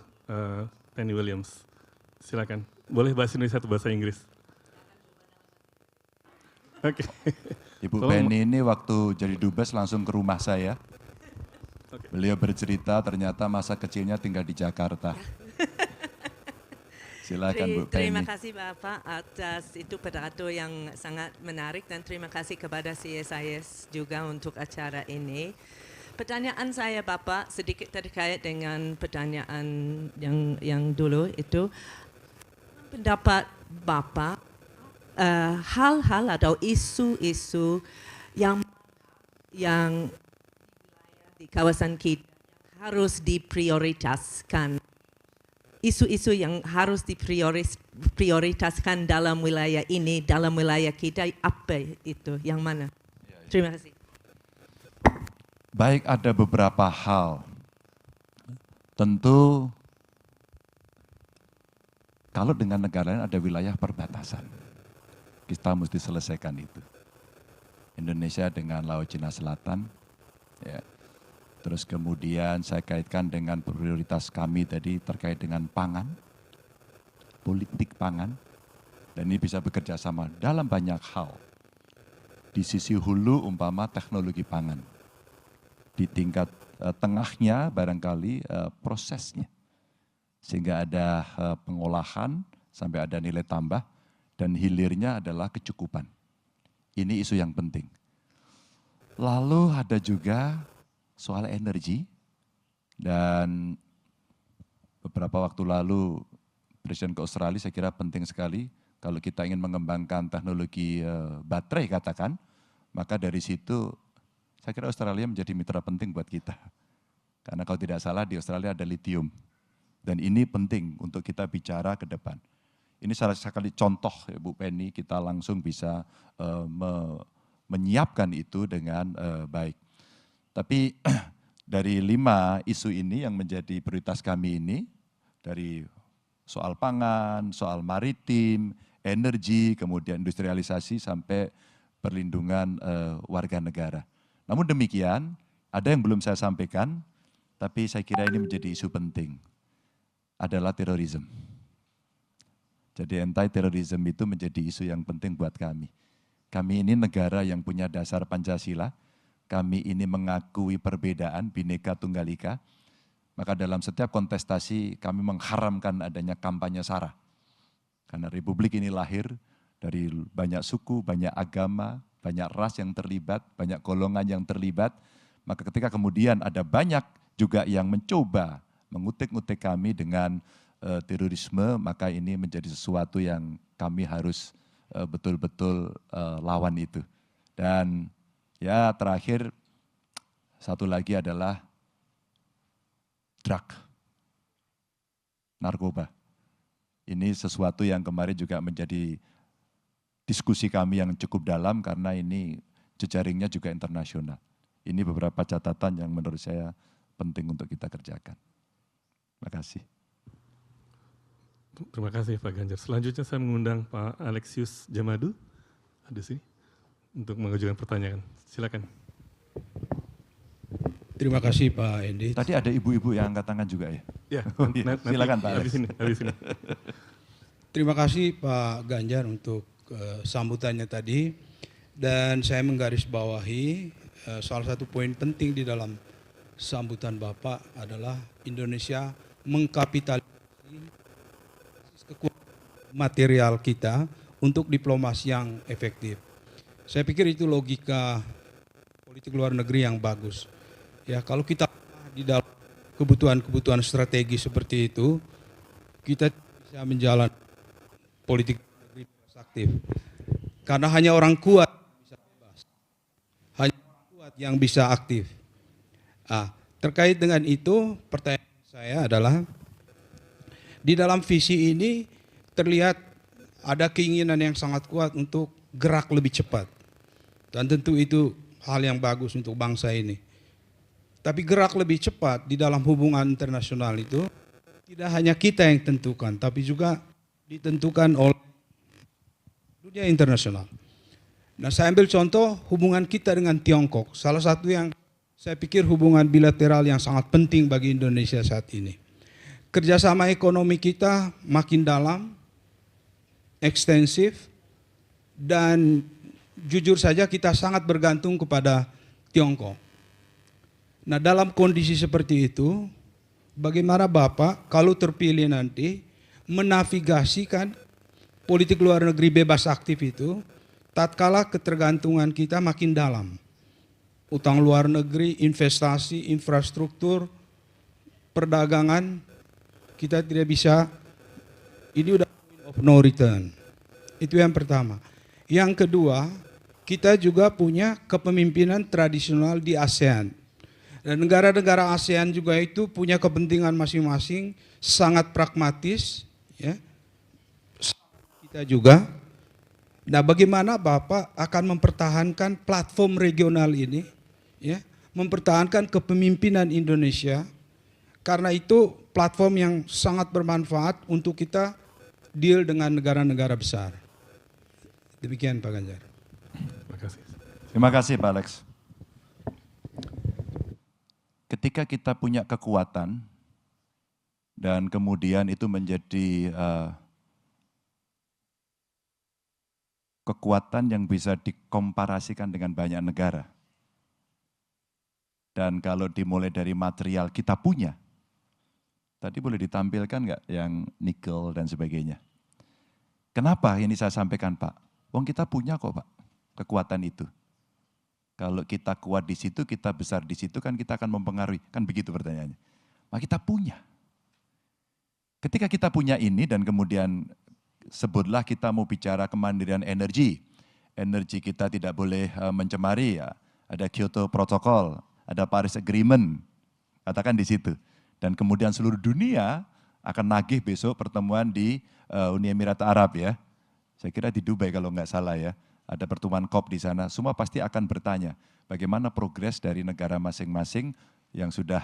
A: Penny Williams. Silakan. Boleh bahasa Indonesia atau bahasa Inggris? Oke.
B: Ibu Penny ini waktu jadi dubes langsung ke rumah saya. Beliau bercerita ternyata masa kecilnya tinggal di Jakarta. Silakan Bu Penny.
C: Terima kasih Bapak atas itu pidato yang sangat menarik dan terima kasih kepada CSIS juga untuk acara ini. Pertanyaan saya Bapak sedikit terkait dengan pertanyaan yang dulu itu. Pendapat Bapak hal-hal atau isu-isu yang di kawasan kita harus diprioritaskan. Isu-isu yang harus diprioritaskan dalam wilayah ini, dalam wilayah kita, apa itu, yang mana? Terima kasih.
B: Baik, ada beberapa hal. Tentu kalau dengan negara lain ada wilayah perbatasan, kita mesti selesaikan itu. Indonesia dengan Laut Cina Selatan, ya. Terus kemudian saya kaitkan dengan prioritas kami tadi terkait dengan pangan, politik pangan, dan ini bisa bekerja sama dalam banyak hal. Di sisi hulu umpama teknologi pangan, di tingkat tengahnya barangkali prosesnya, sehingga ada pengolahan sampai ada nilai tambah, dan hilirnya adalah kecukupan. Ini isu yang penting. Lalu ada juga soal energi, dan beberapa waktu lalu Presiden ke Australia, saya kira penting sekali kalau kita ingin mengembangkan teknologi baterai katakan, maka dari situ saya kira Australia menjadi mitra penting buat kita. Karena kalau tidak salah di Australia ada lithium. Dan ini penting untuk kita bicara ke depan. Ini salah sekali contoh ya Bu Penny, kita langsung bisa menyiapkan itu dengan baik. Tapi dari 5 isu ini yang menjadi prioritas kami ini, dari soal pangan, soal maritim, energi, kemudian industrialisasi sampai perlindungan warga negara. Namun demikian, ada yang belum saya sampaikan, tapi saya kira ini menjadi isu penting, adalah terorisme. Jadi anti-terorisme itu menjadi isu yang penting buat kami. Kami ini negara yang punya dasar Pancasila, kami ini mengakui perbedaan, Bhinneka Tunggal Ika, maka dalam setiap kontestasi kami mengharamkan adanya kampanye SARA. Karena Republik ini lahir dari banyak suku, banyak agama, banyak ras yang terlibat, banyak golongan yang terlibat, maka ketika kemudian ada banyak juga yang mencoba mengutik-ngutik kami dengan terorisme, maka ini menjadi sesuatu yang kami harus betul-betul lawan itu. Dan ya terakhir, satu lagi adalah drug, narkoba. Ini sesuatu yang kemarin juga menjadi diskusi kami yang cukup dalam karena ini jejaringnya juga internasional. Ini beberapa catatan yang menurut saya penting untuk kita kerjakan. Terima kasih.
A: Terima kasih Pak Ganjar. Selanjutnya saya mengundang Pak Alexius Jamadu, ada sini, untuk mengajukan pertanyaan. Silakan.
D: Terima kasih Pak Endi.
B: Tadi ada ibu-ibu yang angkat tangan juga ya?
A: Ya,
B: Iya. Silakan Pak Alex.
A: Habis ini.
D: Terima kasih Pak Ganjar untuk sambutannya tadi. Dan saya menggarisbawahi salah satu poin penting di dalam sambutan Bapak adalah Indonesia mengkapitalisasi kekuatan material kita untuk diplomasi yang efektif. Saya pikir itu logika politik luar negeri yang bagus. Ya, kalau kita di dalam kebutuhan-kebutuhan strategi seperti itu, kita bisa menjalankan politik luar negeri aktif. Karena hanya orang kuat bisa bebas. Hanya orang kuat yang bisa aktif. Terkait dengan itu, pertanyaan saya adalah, di dalam visi ini terlihat ada keinginan yang sangat kuat untuk gerak lebih cepat. Dan tentu itu hal yang bagus untuk bangsa ini. Tapi gerak lebih cepat di dalam hubungan internasional itu tidak hanya kita yang tentukan, tapi juga ditentukan oleh dunia internasional. Nah, saya ambil contoh hubungan kita dengan Tiongkok. Salah satu yang saya pikir hubungan bilateral yang sangat penting bagi Indonesia saat ini. Kerjasama ekonomi kita makin dalam, ekstensif, dan jujur saja kita sangat bergantung kepada Tiongkok. Nah, dalam kondisi seperti itu, bagaimana Bapak kalau terpilih nanti menavigasikan politik luar negeri bebas aktif itu tatkala ketergantungan kita makin dalam. Utang luar negeri, investasi, infrastruktur, perdagangan, kita tidak bisa, ini udah of no return. Itu yang pertama. Yang kedua, kita juga punya kepemimpinan tradisional di ASEAN. Dan negara-negara ASEAN juga itu punya kepentingan masing-masing, sangat pragmatis. Ya. Kita juga. Nah, bagaimana Bapak akan mempertahankan platform regional ini, ya, mempertahankan kepemimpinan Indonesia, karena itu platform yang sangat bermanfaat untuk kita deal dengan negara-negara besar. Demikian Pak Ganjar.
A: Terima kasih.
B: Terima kasih Pak Alex. Ketika kita punya kekuatan dan kemudian itu menjadi kekuatan yang bisa dikomparasikan dengan banyak negara. Dan kalau dimulai dari material kita punya, tadi boleh ditampilkan nggak yang nikel dan sebagainya. Kenapa ini saya sampaikan Pak? Wong kita punya kok Pak, kekuatan itu. Kalau kita kuat di situ, kita besar di situ kan kita akan mempengaruhi. Kan begitu pertanyaannya. Maka kita punya. Ketika kita punya ini dan kemudian sebutlah kita mau bicara kemandirian energi. Energi kita tidak boleh mencemari ya. Ada Kyoto Protocol, ada Paris Agreement, katakan di situ. Dan kemudian seluruh dunia akan nagih besok pertemuan di Uni Emirat Arab ya. Saya kira di Dubai kalau nggak salah ya. Ada pertemuan COP di sana, semua pasti akan bertanya bagaimana progres dari negara masing-masing yang sudah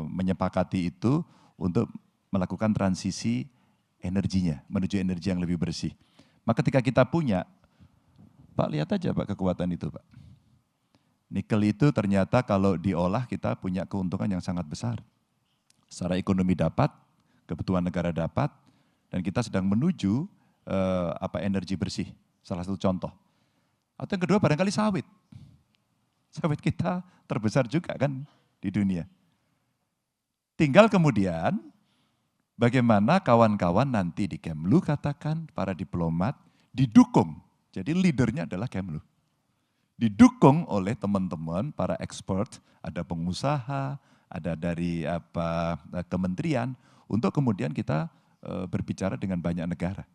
B: menyepakati itu untuk melakukan transisi energinya, menuju energi yang lebih bersih. Maka ketika kita punya, Pak lihat aja Pak kekuatan itu Pak. Nikel itu ternyata kalau diolah kita punya keuntungan yang sangat besar. Secara ekonomi dapat, kebutuhan negara dapat, dan kita sedang menuju energi bersih, salah satu contoh. Atau yang kedua barangkali sawit. Sawit kita terbesar juga kan di dunia. Tinggal kemudian bagaimana kawan-kawan nanti di Kemlu katakan, para diplomat, didukung. Jadi leadernya adalah Kemlu. Didukung oleh teman-teman, para expert, ada pengusaha, ada dari kementerian, untuk kemudian kita berbicara dengan banyak negara.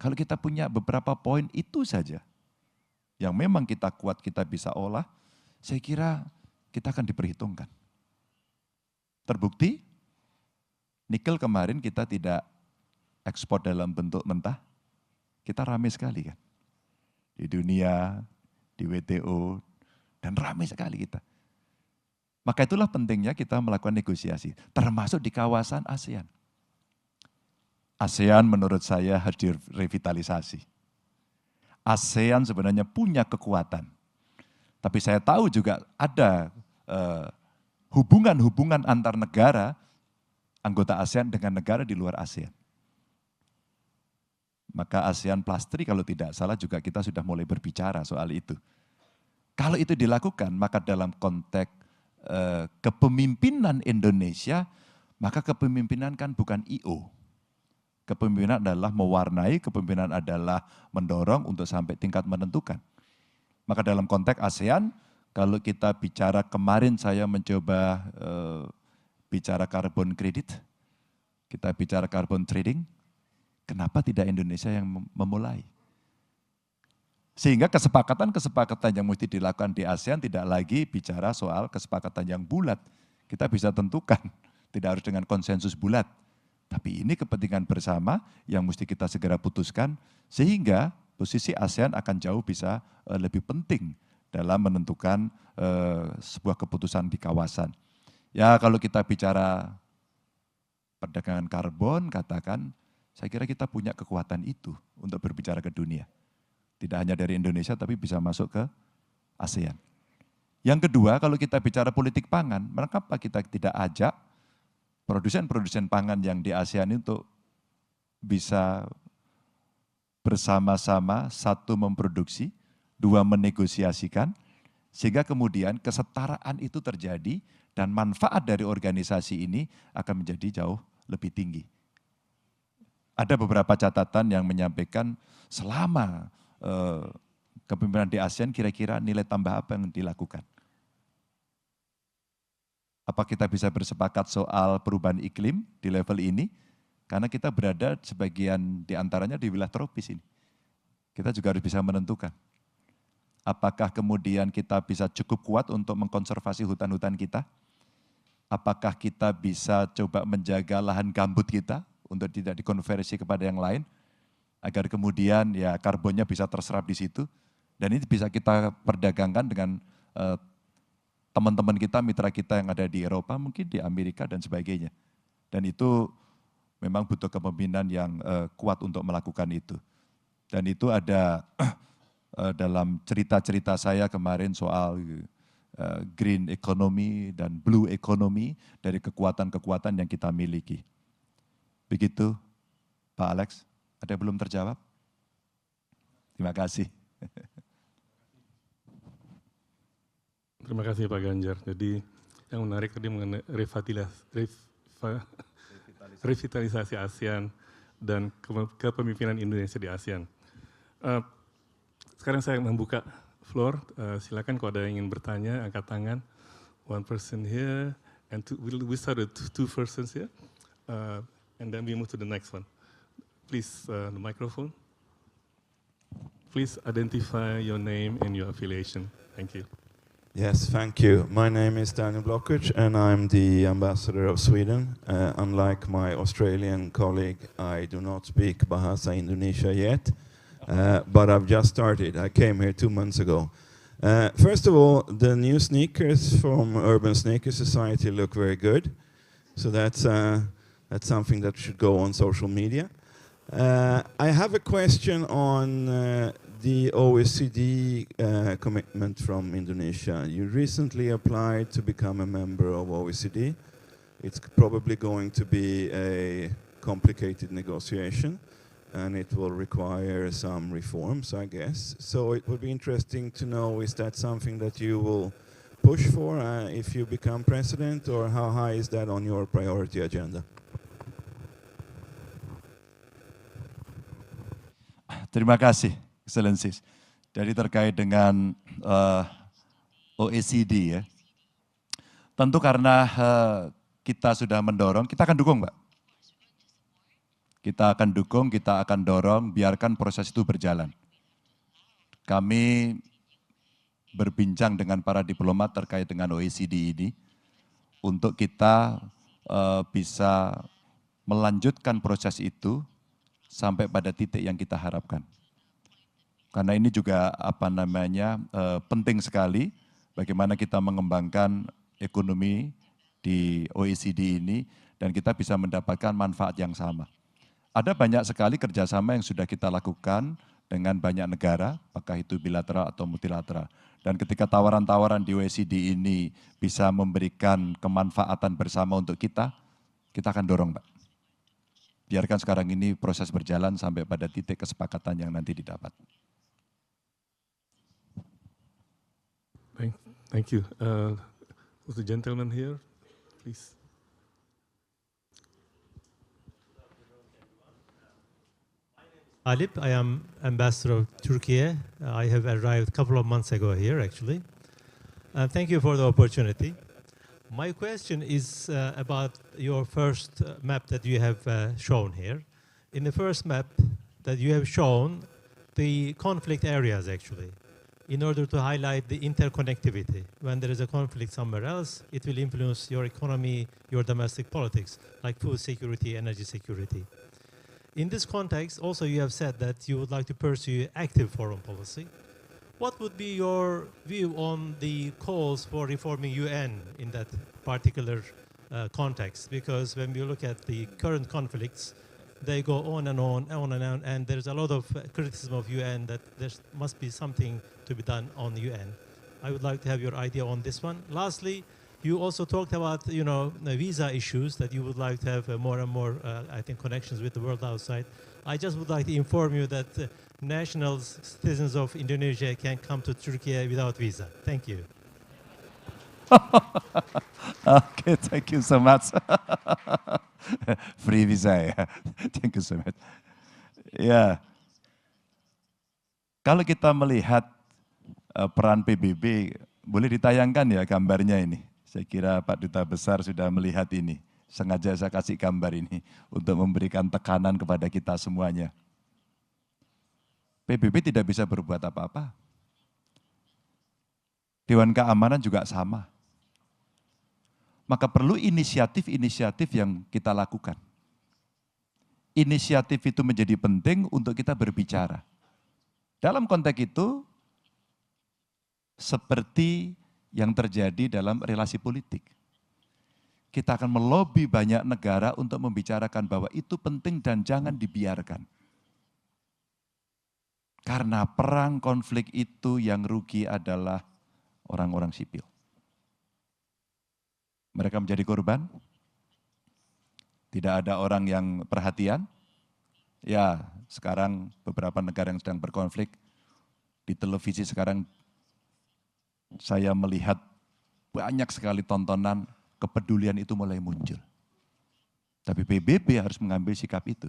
B: Kalau kita punya beberapa poin itu saja, yang memang kita kuat, kita bisa olah, saya kira kita akan diperhitungkan. Terbukti, nikel kemarin kita tidak ekspor dalam bentuk mentah, kita ramai sekali kan. Di dunia, di WTO, dan ramai sekali kita. Maka itulah pentingnya kita melakukan negosiasi, termasuk di kawasan ASEAN. ASEAN menurut saya harus direvitalisasi. ASEAN sebenarnya punya kekuatan, tapi saya tahu juga ada hubungan-hubungan antar negara, anggota ASEAN dengan negara di luar ASEAN. Maka ASEAN Plus 3 kalau tidak salah juga kita sudah mulai berbicara soal itu. Kalau itu dilakukan, maka dalam konteks kepemimpinan Indonesia, maka kepemimpinan kan bukan I.O. Kepemimpinan adalah mewarnai, kepemimpinan adalah mendorong untuk sampai tingkat menentukan. Maka dalam konteks ASEAN, kalau kita bicara kemarin saya mencoba bicara carbon credit, kita bicara carbon trading, kenapa tidak Indonesia yang memulai? Sehingga kesepakatan-kesepakatan yang mesti dilakukan di ASEAN tidak lagi bicara soal kesepakatan yang bulat. Kita bisa tentukan, tidak harus dengan konsensus bulat. Tapi ini kepentingan bersama yang mesti kita segera putuskan, sehingga posisi ASEAN akan jauh bisa lebih penting dalam menentukan sebuah keputusan di kawasan. Ya kalau kita bicara perdagangan karbon, katakan, saya kira kita punya kekuatan itu untuk berbicara ke dunia. Tidak hanya dari Indonesia, tapi bisa masuk ke ASEAN. Yang kedua, kalau kita bicara politik pangan, mengapa kita tidak ajak produsen-produsen pangan yang di ASEAN itu bisa bersama-sama, satu memproduksi, dua menegosiasikan, sehingga kemudian kesetaraan itu terjadi dan manfaat dari organisasi ini akan menjadi jauh lebih tinggi. Ada beberapa catatan yang menyampaikan selama kepemimpinan di ASEAN kira-kira nilai tambah apa yang dilakukan. Apa kita bisa bersepakat soal perubahan iklim di level ini? Karena kita berada sebagian di antaranya di wilayah tropis ini. Kita juga harus bisa menentukan. Apakah kemudian kita bisa cukup kuat untuk mengkonservasi hutan-hutan kita? Apakah kita bisa coba menjaga lahan gambut kita untuk tidak dikonversi kepada yang lain? Agar kemudian ya karbonnya bisa terserap di situ. Dan ini bisa kita perdagangkan dengan teman-teman kita, mitra kita yang ada di Eropa, mungkin di Amerika dan sebagainya. Dan itu memang butuh kepemimpinan yang kuat untuk melakukan itu. Dan itu ada dalam cerita-cerita saya kemarin soal green economy dan blue economy dari kekuatan-kekuatan yang kita miliki. Begitu Pak Alex, ada yang belum terjawab? Terima kasih.
A: Terima kasih Pak Ganjar. Jadi yang menarik tadi mengenai revitalisasi ASEAN dan kepemimpinan Indonesia di ASEAN. Sekarang saya membuka floor, silakan kalau ada yang ingin bertanya, angkat tangan. One person here, and we start with two persons here. and then we move to the next one. Please, the microphone. Please identify your name and your affiliation. Thank you.
E: Yes, thank you. My name is Daniel Blockert, and I'm the ambassador of Sweden. Unlike my Australian colleague, I do not speak Bahasa Indonesia yet, but I've just started. I came here 2 months ago. First of all, the new sneakers from Urban Sneaker Society look very good. So that's something that should go on social media. I have a question on the OECD commitment from Indonesia. You recently applied to become a member of OECD. It's probably going to be a complicated negotiation, and it will require some reforms, I guess. So it would be interesting to know, is that something that you will push for if you become president, or how high is that on your priority agenda?
B: Terima kasih, Excellencies. Jadi terkait dengan OECD ya, tentu karena kita sudah mendorong, kita akan dukung Mbak. Kita akan dukung, kita akan dorong, biarkan proses itu berjalan. Kami berbincang dengan para diplomat terkait dengan OECD ini, untuk kita bisa melanjutkan proses itu sampai pada titik yang kita harapkan. Karena ini juga penting sekali bagaimana kita mengembangkan ekonomi di OECD ini dan kita bisa mendapatkan manfaat yang sama. Ada banyak sekali kerjasama yang sudah kita lakukan dengan banyak negara, apakah itu bilateral atau multilateral. Dan ketika tawaran-tawaran di OECD ini bisa memberikan kemanfaatan bersama untuk kita akan dorong, Pak. Biarkan sekarang ini proses berjalan sampai pada titik kesepakatan yang nanti didapat.
A: Thank you. The gentleman here, please.
F: Alip, I am ambassador of Turkey. I have arrived a couple of months ago here, actually. Thank you for the opportunity. My question is about your first map that you have shown here. In the first map that you have shown, the conflict areas, actually, in order to highlight the interconnectivity. When there is a conflict somewhere else, it will influence your economy, your domestic politics, like food security, energy security. In this context, also you have said that you would like to pursue active foreign policy. What would be your view on the calls for reforming UN in that particular context? Because when we look at the current conflicts, they go on and on, and there's a lot of criticism of UN that there must be something to be done on UN. I would like to have your idea on this one. Lastly, you also talked about, the visa issues, that you would like to have more and more, I think, connections with the world outside. I just would like to inform you that nationals, citizens of Indonesia can come to Turkey without visa. Thank you.
B: Okay, thank you so much. Free visa ya, thank you so much. Ya, kalau kita melihat peran PBB, boleh ditayangkan ya gambarnya ini. Saya kira Pak Duta Besar sudah melihat ini. Sengaja saya kasih gambar ini untuk memberikan tekanan kepada kita semuanya. PBB tidak bisa berbuat apa-apa. Dewan Keamanan juga sama. Maka perlu inisiatif-inisiatif yang kita lakukan. Inisiatif itu menjadi penting untuk kita berbicara. Dalam konteks itu, seperti yang terjadi dalam relasi politik. Kita akan melobi banyak negara untuk membicarakan bahwa itu penting dan jangan dibiarkan. Karena perang konflik itu yang rugi adalah orang-orang sipil. Mereka menjadi korban, tidak ada orang yang perhatian. Ya, sekarang beberapa negara yang sedang berkonflik, di televisi sekarang saya melihat banyak sekali tontonan, kepedulian itu mulai muncul. Tapi PBB harus mengambil sikap itu.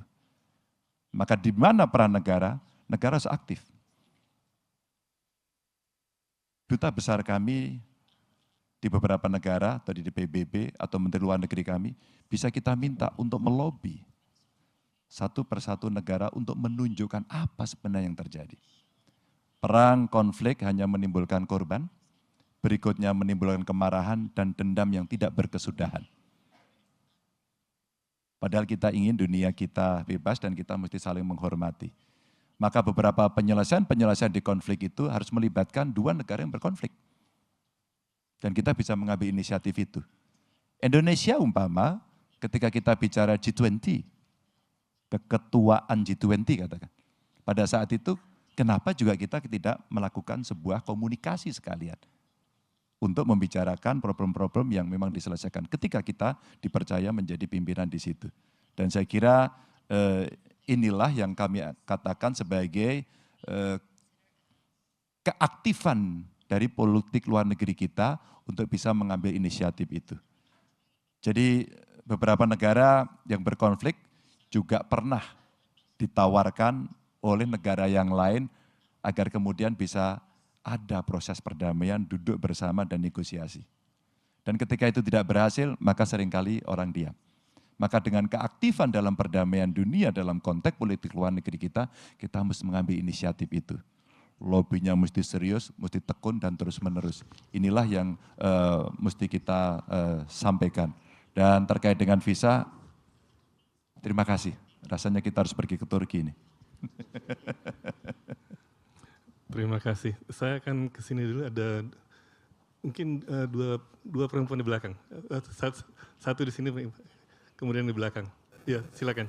B: Maka di mana peran negara? Negara harus aktif. Duta besar kami di beberapa negara, atau di PBB, atau Menteri Luar Negeri kami, bisa kita minta untuk melobi satu persatu negara untuk menunjukkan apa sebenarnya yang terjadi. Perang, konflik hanya menimbulkan korban, berikutnya menimbulkan kemarahan dan dendam yang tidak berkesudahan. Padahal kita ingin dunia kita bebas dan kita mesti saling menghormati. Maka beberapa penyelesaian di konflik itu harus melibatkan dua negara yang berkonflik. Dan kita bisa mengambil inisiatif itu. Indonesia umpama ketika kita bicara G20, keketuaan G20 katakan. Pada saat itu kenapa juga kita tidak melakukan sebuah komunikasi sekalian untuk membicarakan problem-problem yang memang diselesaikan ketika kita dipercaya menjadi pimpinan di situ. Dan saya kira inilah yang kami katakan sebagai keaktifan dari politik luar negeri kita untuk bisa mengambil inisiatif itu. Jadi beberapa negara yang berkonflik juga pernah ditawarkan oleh negara yang lain agar kemudian bisa ada proses perdamaian, duduk bersama dan negosiasi. Dan ketika itu tidak berhasil, maka seringkali orang diam. Maka dengan keaktifan dalam perdamaian dunia dalam konteks politik luar negeri kita mesti mengambil inisiatif itu. Lobbynya mesti serius, mesti tekun dan terus menerus. Inilah yang mesti kita sampaikan. Dan terkait dengan visa, terima kasih. Rasanya kita harus pergi ke Turki ini.
A: Terima kasih. Saya akan ke sini dulu, ada mungkin dua perempuan di belakang. Satu di sini, kemudian di belakang. Ya, silakan.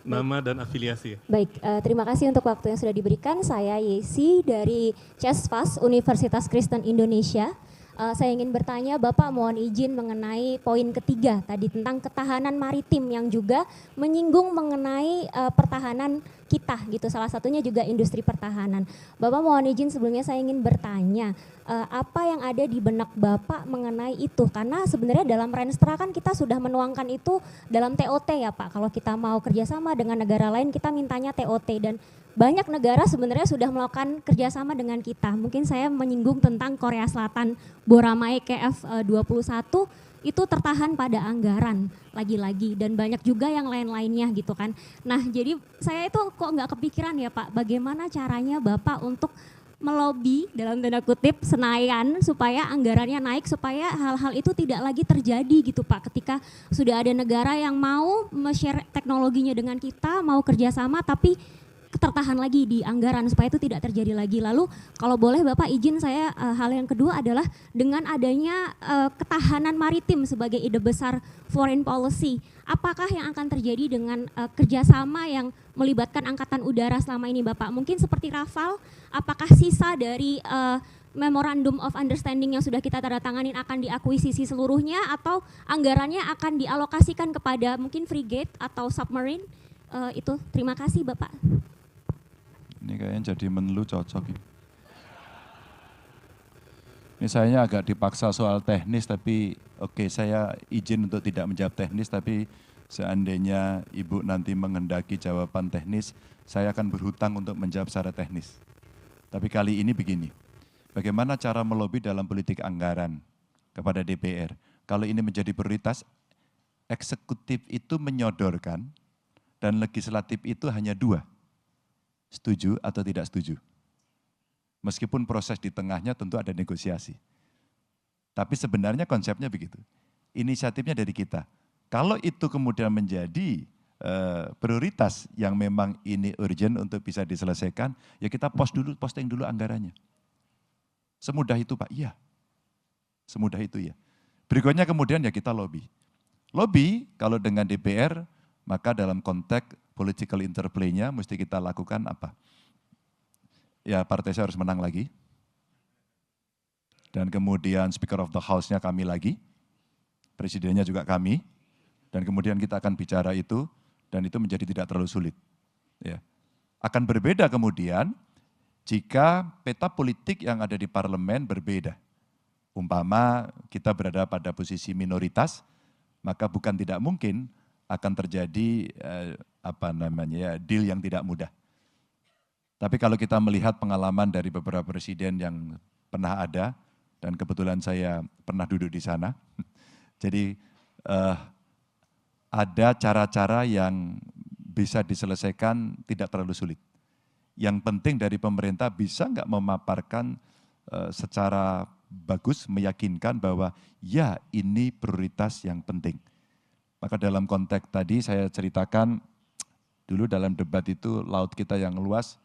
A: Nama dan afiliasi.
G: Baik, terima kasih untuk waktu yang sudah diberikan. Saya Yesi dari CESFAS, Universitas Kristen Indonesia. Saya ingin bertanya, Bapak mohon izin mengenai poin ketiga tadi tentang ketahanan maritim yang juga menyinggung mengenai pertahanan kita gitu. Salah satunya juga industri pertahanan. Bapak mohon izin sebelumnya saya ingin bertanya, apa yang ada di benak Bapak mengenai itu? Karena sebenarnya dalam Renstra kan kita sudah menuangkan itu dalam TOT ya Pak. Kalau kita mau kerjasama dengan negara lain kita mintanya TOT dan banyak negara sebenarnya sudah melakukan kerjasama dengan kita. Mungkin saya menyinggung tentang Korea Selatan, Boramae KF-21 itu tertahan pada anggaran lagi-lagi dan banyak juga yang lain-lainnya gitu kan. Nah jadi saya itu kok nggak kepikiran ya Pak, bagaimana caranya Bapak untuk melobi dalam tanda kutip Senayan supaya anggarannya naik supaya hal-hal itu tidak lagi terjadi gitu Pak. Ketika sudah ada negara yang mau share teknologinya dengan kita, mau kerjasama tapi tertahan lagi di anggaran supaya itu tidak terjadi lagi. Lalu kalau boleh Bapak izin saya hal yang kedua adalah dengan adanya ketahanan maritim sebagai ide besar foreign policy, apakah yang akan terjadi dengan kerjasama yang melibatkan angkatan udara selama ini Bapak? Mungkin seperti Rafale, apakah sisa dari Memorandum of Understanding yang sudah kita tanda tanganin akan diakuisisi seluruhnya atau anggarannya akan dialokasikan kepada mungkin frigate atau submarine? Itu terima kasih Bapak.
B: Ini kayaknya jadi menlu cocok. Ini saya agak dipaksa soal teknis, tapi oke, saya izin untuk tidak menjawab teknis, tapi seandainya Ibu nanti menghendaki jawaban teknis, saya akan berhutang untuk menjawab secara teknis. Tapi kali ini begini, bagaimana cara melobi dalam politik anggaran kepada DPR? Kalau ini menjadi prioritas, eksekutif itu menyodorkan dan legislatif itu hanya dua. Setuju atau tidak setuju. Meskipun proses di tengahnya tentu ada negosiasi. Tapi sebenarnya konsepnya begitu. Inisiatifnya dari kita. Kalau itu kemudian menjadi prioritas yang memang ini urgent untuk bisa diselesaikan, ya kita posting dulu anggarannya. Semudah itu Pak? Iya. Semudah itu ya. Berikutnya kemudian ya kita lobby. Lobby kalau dengan DPR, maka dalam konteks political interplay-nya mesti kita lakukan apa? Ya partai saya harus menang lagi. Dan kemudian Speaker of the House-nya kami lagi. Presidennya juga kami. Dan kemudian kita akan bicara itu dan itu menjadi tidak terlalu sulit. Ya. Akan berbeda kemudian jika peta politik yang ada di parlemen berbeda. Umpama kita berada pada posisi minoritas, maka bukan tidak mungkin akan terjadi deal yang tidak mudah. Tapi kalau kita melihat pengalaman dari beberapa presiden yang pernah ada, dan kebetulan saya pernah duduk di sana, jadi ada cara-cara yang bisa diselesaikan tidak terlalu sulit. Yang penting dari pemerintah bisa nggak memaparkan secara bagus, meyakinkan bahwa ya ini prioritas yang penting. Maka dalam konteks tadi saya ceritakan, dulu dalam debat itu laut kita yang luas,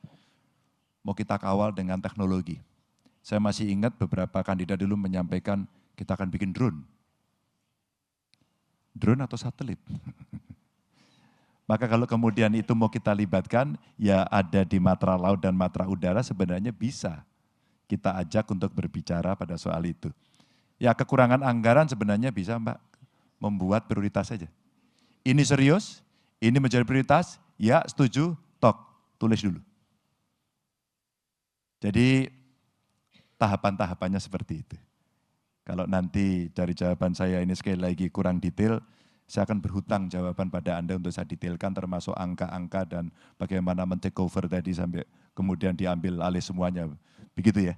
B: mau kita kawal dengan teknologi. Saya masih ingat beberapa kandidat dulu menyampaikan kita akan bikin drone. Drone atau satelit? Maka kalau kemudian itu mau kita libatkan, ya ada di matra laut dan matra udara sebenarnya bisa kita ajak untuk berbicara pada soal itu. Ya kekurangan anggaran sebenarnya bisa Mbak membuat prioritas saja. Ini serius, ini menjadi prioritas, ya setuju, tok, tulis dulu. Jadi tahapan-tahapannya seperti itu. Kalau nanti dari jawaban saya ini sekali lagi kurang detail, saya akan berhutang jawaban pada Anda untuk saya detailkan termasuk angka-angka dan bagaimana men-take over tadi sampai kemudian diambil alih semuanya. Begitu ya?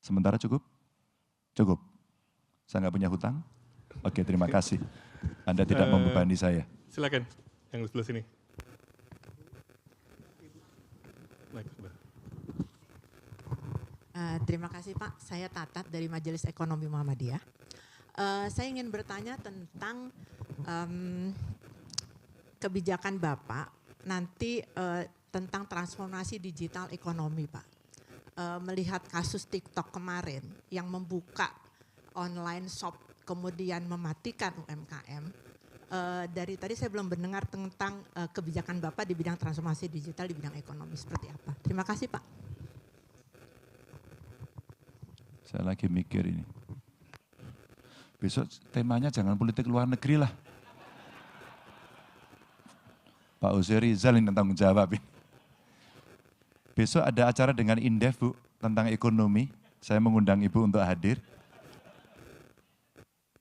B: Sementara cukup? Cukup? Saya nggak punya hutang? Oke, terima kasih. Anda tidak membebani saya.
A: Silakan, yang di sebelah sini.
H: Terima kasih Pak, saya Tatat dari Majelis Ekonomi Muhammadiyah. Saya ingin bertanya tentang kebijakan Bapak nanti tentang transformasi digital ekonomi Pak. Melihat kasus TikTok kemarin yang membuka online shop kemudian mematikan UMKM, dari tadi saya belum mendengar tentang kebijakan Bapak di bidang transformasi digital di bidang ekonomi seperti apa. Terima kasih Pak.
B: Saya lagi mikir ini. Besok temanya jangan politik luar negeri lah. Pak Ozer Rizal yang tanggung jawab ini. Besok ada acara dengan Indef Bu, tentang ekonomi. Saya mengundang Ibu untuk hadir.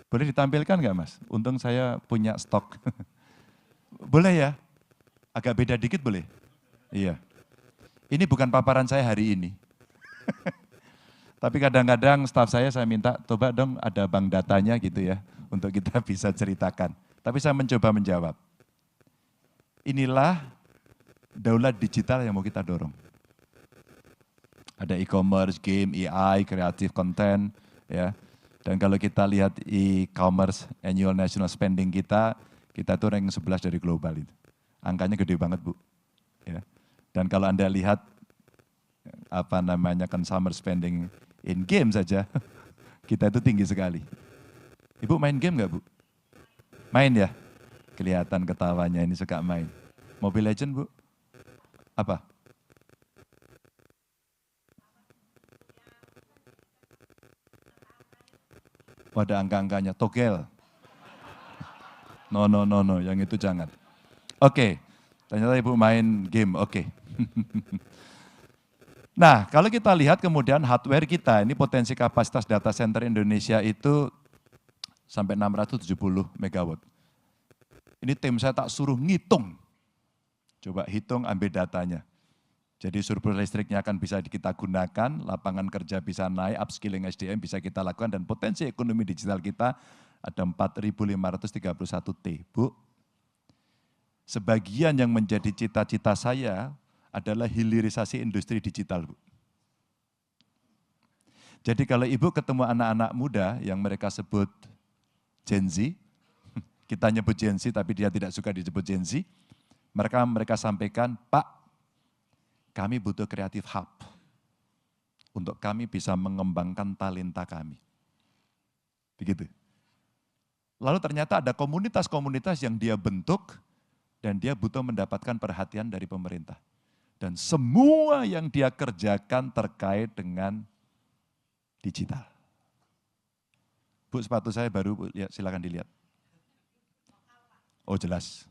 B: Boleh ditampilkan nggak Mas? Untung saya punya stok. Boleh ya? Agak beda dikit boleh? Iya. Ini bukan paparan saya hari ini. Tapi kadang-kadang staf saya minta, coba dong ada bank datanya gitu ya, untuk kita bisa ceritakan. Tapi saya mencoba menjawab. Inilah daulat digital yang mau kita dorong. Ada e-commerce, game, AI, creative content, ya. Dan kalau kita lihat e-commerce annual national spending kita tuh rank 11 dari global itu. Angkanya gede banget Bu. Ya. Dan kalau Anda lihat consumer spending in game saja, kita itu tinggi sekali. Ibu main game nggak Bu? Main ya? Kelihatan ketawanya ini suka main. Mobile Legend Bu? Apa? Ada angka-angkanya, togel. No, yang itu jangan. Oke, ternyata Ibu main game, oke. Nah, kalau kita lihat kemudian hardware kita, ini potensi kapasitas data center Indonesia itu sampai 670 megawatt. Ini tim saya tak suruh ngitung. Coba hitung, ambil datanya. Jadi surplus listriknya akan bisa kita gunakan, lapangan kerja bisa naik, upskilling SDM bisa kita lakukan, dan potensi ekonomi digital kita ada 4.531 T. Bu, sebagian yang menjadi cita-cita saya adalah hilirisasi industri digital, Bu. Jadi kalau Ibu ketemu anak-anak muda yang mereka sebut Gen Z, kita nyebut Gen Z tapi dia tidak suka disebut Gen Z, mereka sampaikan, Pak, kami butuh creative hub untuk kami bisa mengembangkan talenta kami. Begitu. Lalu ternyata ada komunitas-komunitas yang dia bentuk dan dia butuh mendapatkan perhatian dari pemerintah. Dan semua yang dia kerjakan terkait dengan digital. Bu, sepatu saya baru, Bu, lihat, silakan dilihat. Oh jelas.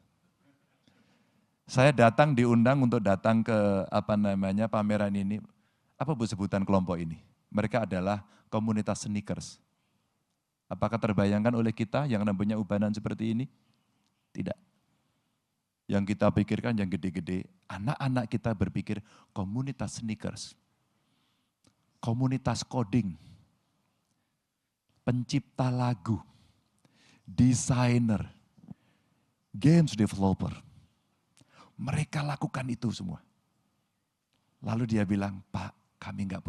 B: Saya datang diundang untuk datang ke pameran ini. Apa Bu sebutan kelompok ini? Mereka adalah komunitas sneakers. Apakah terbayangkan oleh kita yang namanya ubanan seperti ini? Tidak. Yang kita pikirkan yang gede-gede, anak-anak kita berpikir komunitas sneakers, komunitas coding, pencipta lagu, desainer, games developer. Mereka lakukan itu semua. Lalu dia bilang, Pak, kami nggak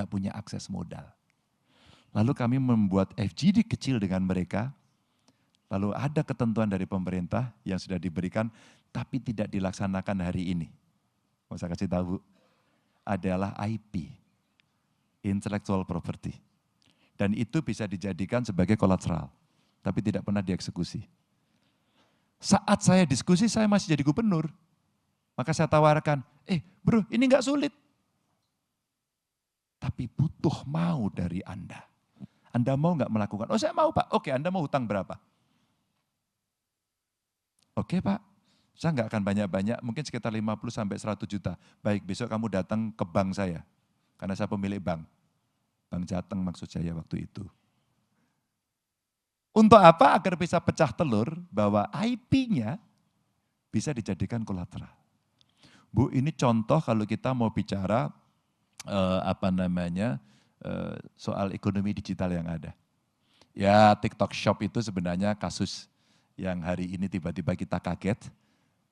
B: punya akses modal. Lalu kami membuat FGD kecil dengan mereka. Lalu ada ketentuan dari pemerintah yang sudah diberikan, tapi tidak dilaksanakan hari ini. Mau saya kasih tahu, adalah IP, intellectual property. Dan itu bisa dijadikan sebagai kolateral, tapi tidak pernah dieksekusi. Saat saya diskusi, saya masih jadi gubernur. Maka saya tawarkan, bro, ini enggak sulit. Tapi butuh mau dari Anda. Anda mau enggak melakukan? Oh, saya mau, Pak. Oke, Anda mau hutang berapa? Oke, Pak. Saya enggak akan banyak-banyak, mungkin sekitar 50 sampai 100 juta. Baik, besok kamu datang ke bank saya. Karena saya pemilik bank. Bank Jateng maksud saya waktu itu. Untuk apa? Agar bisa pecah telur bahwa IP-nya bisa dijadikan kolateral. Bu, ini contoh kalau kita mau bicara soal ekonomi digital yang ada. Ya, TikTok Shop itu sebenarnya kasus yang hari ini tiba-tiba kita kaget.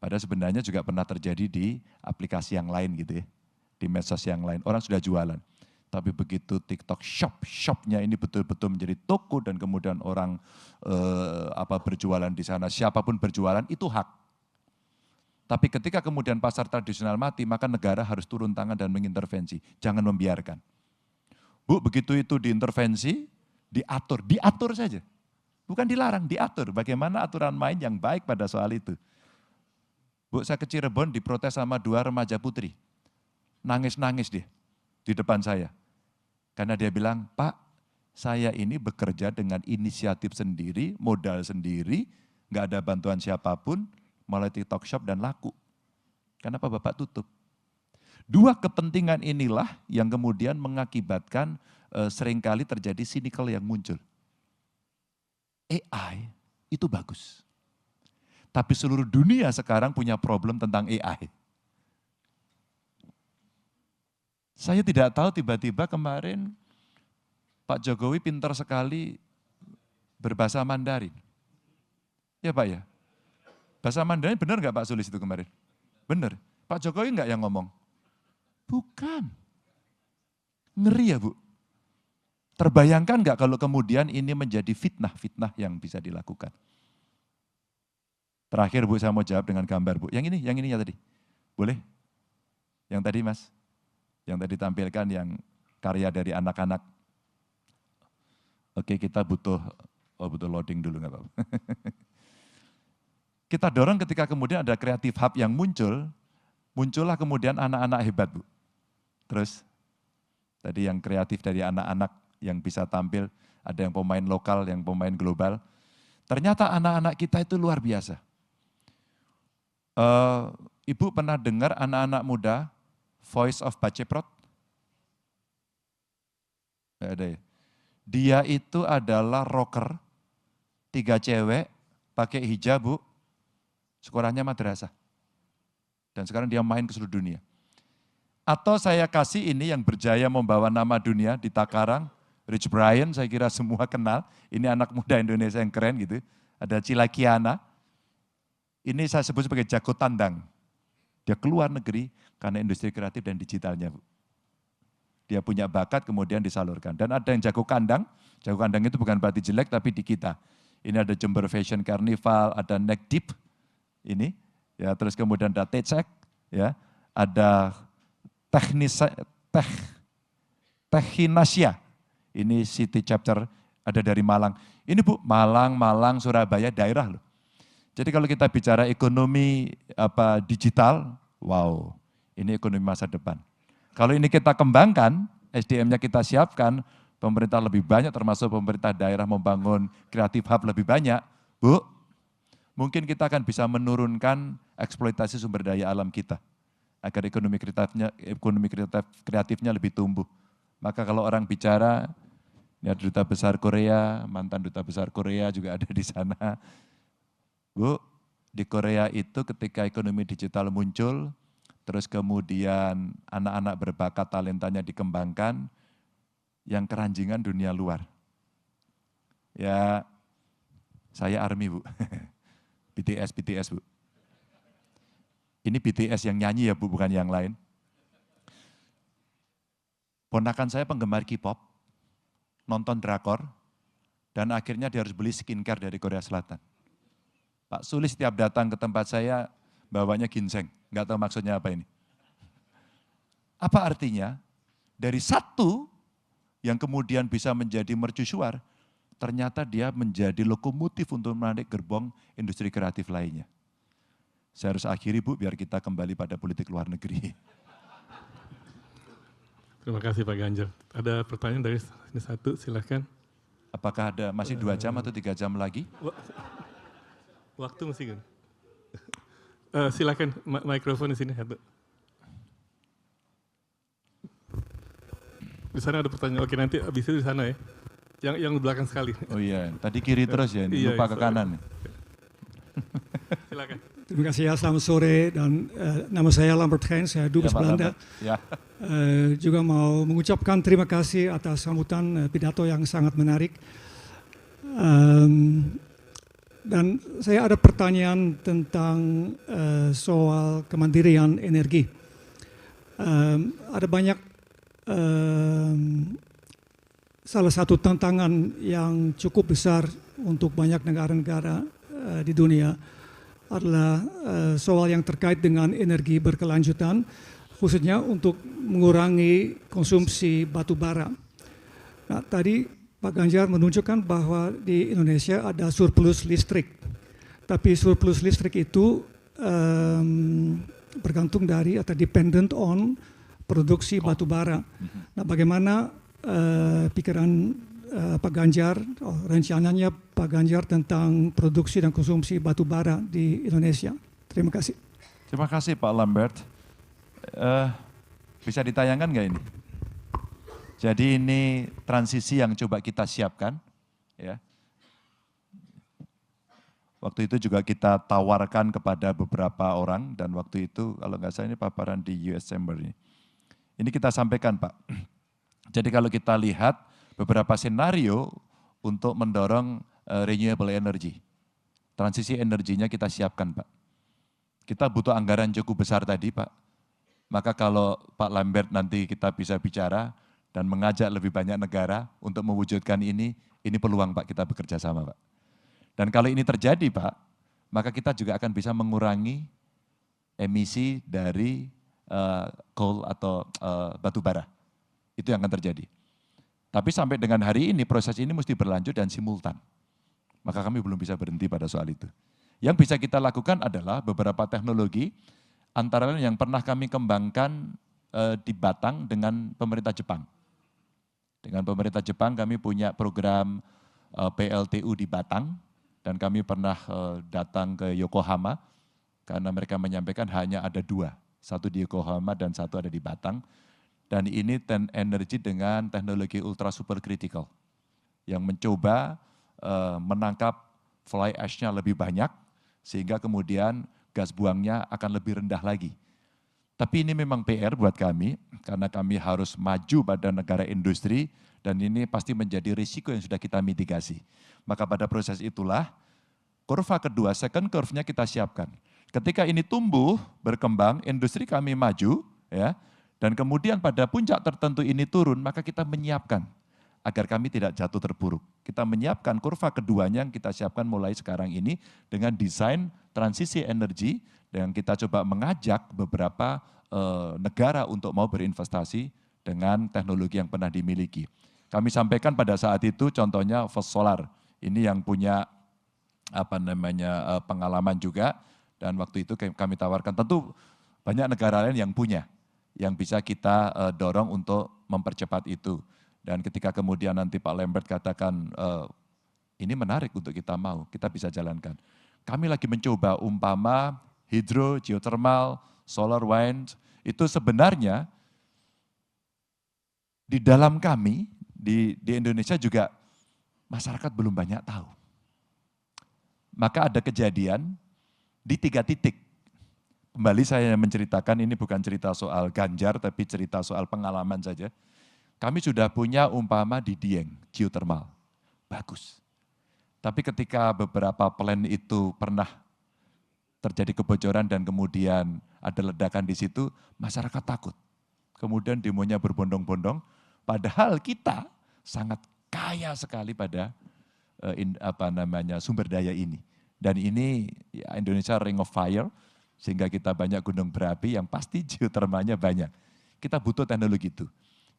B: Padahal sebenarnya juga pernah terjadi di aplikasi yang lain gitu ya. Di medsos yang lain, orang sudah jualan. Tapi begitu TikTok Shop-nya ini betul-betul menjadi toko dan kemudian orang berjualan di sana, siapapun berjualan itu hak. Tapi ketika kemudian pasar tradisional mati, maka negara harus turun tangan dan mengintervensi. Jangan membiarkan. Bu, begitu itu diintervensi, diatur saja. Bukan dilarang, diatur. Bagaimana aturan main yang baik pada soal itu. Bu, saya ke Cirebon diprotes sama 2 remaja putri. Nangis-nangis dia di depan saya. Karena dia bilang, Pak, saya ini bekerja dengan inisiatif sendiri, modal sendiri, nggak ada bantuan siapapun, mulai TikTok Shop dan laku. Kenapa Bapak tutup? 2 kepentingan inilah yang kemudian mengakibatkan seringkali terjadi cynical yang muncul. AI itu bagus. Tapi seluruh dunia sekarang punya problem tentang AI. Saya tidak tahu tiba-tiba kemarin Pak Jokowi pintar sekali berbahasa Mandarin. Ya Pak ya? Bahasa Mandarin benar nggak Pak Sulis itu kemarin? Benar. Pak Jokowi nggak yang ngomong? Bukan. Ngeri ya Bu? Terbayangkan nggak kalau kemudian ini menjadi fitnah yang bisa dilakukan? Terakhir Bu, saya mau jawab dengan gambar Bu. Yang ini ya tadi. Boleh? Yang tadi Mas? Yang tadi tampilkan yang karya dari anak-anak. Oke, kita butuh loading dulu nggak apa-apa. Kita dorong ketika kemudian ada kreatif hub yang muncullah kemudian anak-anak hebat Bu. Terus, tadi yang kreatif dari anak-anak yang bisa tampil, ada yang pemain lokal, yang pemain global. Ternyata anak-anak kita itu luar biasa. Ibu pernah dengar anak-anak muda, Voice of Baceprot? Nggak ada ya? Dia itu adalah rocker, 3 cewek, pakai hijab Bu, sekolahnya madrasah. Dan sekarang dia main ke seluruh dunia. Atau saya kasih ini yang berjaya membawa nama dunia di Takarang, Rich Brian, saya kira semua kenal. Ini anak muda Indonesia yang keren gitu. Ada Cila Kiana. Ini saya sebut sebagai jago tandang. Dia keluar negeri karena industri kreatif dan digitalnya Bu. Dia punya bakat kemudian disalurkan. Dan ada yang jago kandang itu bukan berarti jelek tapi di kita. Ini ada Jember Fashion Carnival, ada Neck Deep, ini, ya terus kemudian ada Tecek, ya ada Techinasia, ini City Chapter, ada dari Malang. Ini Bu, Malang, Surabaya, daerah loh. Jadi kalau kita bicara ekonomi digital, wow, ini ekonomi masa depan. Kalau ini kita kembangkan, SDM-nya kita siapkan, pemerintah lebih banyak termasuk pemerintah daerah membangun kreatif hub lebih banyak, Bu, mungkin kita akan bisa menurunkan eksploitasi sumber daya alam kita agar ekonomi kreatifnya lebih tumbuh. Maka kalau orang bicara, ini ada duta besar Korea, mantan duta besar Korea juga ada di sana. Bu, di Korea itu ketika ekonomi digital muncul, terus kemudian anak-anak berbakat talentanya dikembangkan, yang keranjingan dunia luar. Ya, saya army Bu. BTS Bu. Ini BTS yang nyanyi ya Bu, bukan yang lain. Ponakan saya penggemar K-pop, nonton drakor, dan akhirnya dia harus beli skincare dari Korea Selatan. Pak Sulis setiap datang ke tempat saya, bawanya ginseng, nggak tahu maksudnya apa ini. Apa artinya? Dari satu yang kemudian bisa menjadi mercusuar, ternyata dia menjadi lokomotif untuk menarik gerbong industri kreatif lainnya. Saya harus akhiri Bu, biar kita kembali pada politik luar negeri.
A: Terima kasih Pak Ganjar. Ada pertanyaan dari ini satu, silakan.
B: Apakah ada masih 2 jam atau 3 jam lagi?
A: Waktu masih kan? Silakan mikrofon di sini satu. Di sana ada pertanyaan. Oke, nanti habis itu di sana ya. Yang di belakang sekali.
B: Oh iya, tadi kiri terus ya, ini lupa ke kanan.
A: Silakan.
I: Terima kasih ya, selamat sore, dan nama saya Lambert Gein, saya dubes Belanda.
B: Ya.
I: Juga mau mengucapkan terima kasih atas sambutan pidato yang sangat menarik. Dan saya ada pertanyaan tentang soal kemandirian energi. Ada banyak, salah satu tantangan yang cukup besar untuk banyak negara-negara di dunia adalah soal yang terkait dengan energi berkelanjutan, khususnya untuk mengurangi konsumsi batu bara. Nah, tadi Pak Ganjar menunjukkan bahwa di Indonesia ada surplus listrik, tapi surplus listrik itu bergantung dari atau dependent on produksi batu bara. Nah, bagaimana pikiran Pak Ganjar, rencananya Pak Ganjar tentang produksi dan konsumsi batu bara di Indonesia? Terima kasih.
B: Terima kasih Pak Lambert. Bisa ditayangkan nggak ini? Jadi ini transisi yang coba kita siapkan. Ya. Waktu itu juga kita tawarkan kepada beberapa orang, dan waktu itu kalau nggak salah ini paparan di US Chamber ini. Ini kita sampaikan Pak. Jadi kalau kita lihat beberapa senario untuk mendorong renewable energy. Transisi energinya kita siapkan Pak. Kita butuh anggaran cukup besar tadi Pak. Maka kalau Pak Lambert nanti kita bisa bicara dan mengajak lebih banyak negara untuk mewujudkan ini peluang Pak, kita bekerja sama Pak. Dan kalau ini terjadi Pak, maka kita juga akan bisa mengurangi emisi dari coal atau batu bara. Itu yang akan terjadi. Tapi sampai dengan hari ini proses ini mesti berlanjut dan simultan. Maka kami belum bisa berhenti pada soal itu. Yang bisa kita lakukan adalah beberapa teknologi, antara lain yang pernah kami kembangkan di Batang dengan pemerintah Jepang. Dengan pemerintah Jepang kami punya program PLTU di Batang, dan kami pernah datang ke Yokohama, karena mereka menyampaikan hanya ada 2, satu di Yokohama dan satu ada di Batang. Dan ini energi dengan teknologi ultra super critical yang mencoba menangkap fly ash-nya lebih banyak sehingga kemudian gas buangnya akan lebih rendah lagi. Tapi ini memang PR buat kami karena kami harus maju pada negara industri dan ini pasti menjadi risiko yang sudah kita mitigasi. Maka pada proses itulah kurva kedua, second curve-nya kita siapkan. Ketika ini tumbuh, berkembang, industri kami maju, ya. Dan kemudian pada puncak tertentu ini turun, maka kita menyiapkan agar kami tidak jatuh terpuruk. Kita menyiapkan kurva keduanya yang kita siapkan mulai sekarang ini dengan desain transisi energi, dan kita coba mengajak beberapa negara untuk mau berinvestasi dengan teknologi yang pernah dimiliki. Kami sampaikan pada saat itu contohnya First Solar, ini yang punya pengalaman juga, dan waktu itu kami tawarkan, tentu banyak negara lain yang punya, yang bisa kita dorong untuk mempercepat itu. Dan ketika kemudian nanti Pak Lambert katakan, ini menarik untuk kita mau, kita bisa jalankan. Kami lagi mencoba umpama hidro, geothermal, solar, wind, itu sebenarnya di dalam kami, di Indonesia juga masyarakat belum banyak tahu. Maka ada kejadian di 3 titik. Kembali saya menceritakan, ini bukan cerita soal Ganjar, tapi cerita soal pengalaman saja. Kami sudah punya umpama di Dieng, geothermal, bagus. Tapi ketika beberapa plan itu pernah terjadi kebocoran dan kemudian ada ledakan di situ, masyarakat takut. Kemudian demonya berbondong-bondong, padahal kita sangat kaya sekali pada sumber daya ini. Dan ini ya, Indonesia Ring of Fire, sehingga kita banyak gunung berapi yang pasti geotermalnya banyak. Kita butuh teknologi itu.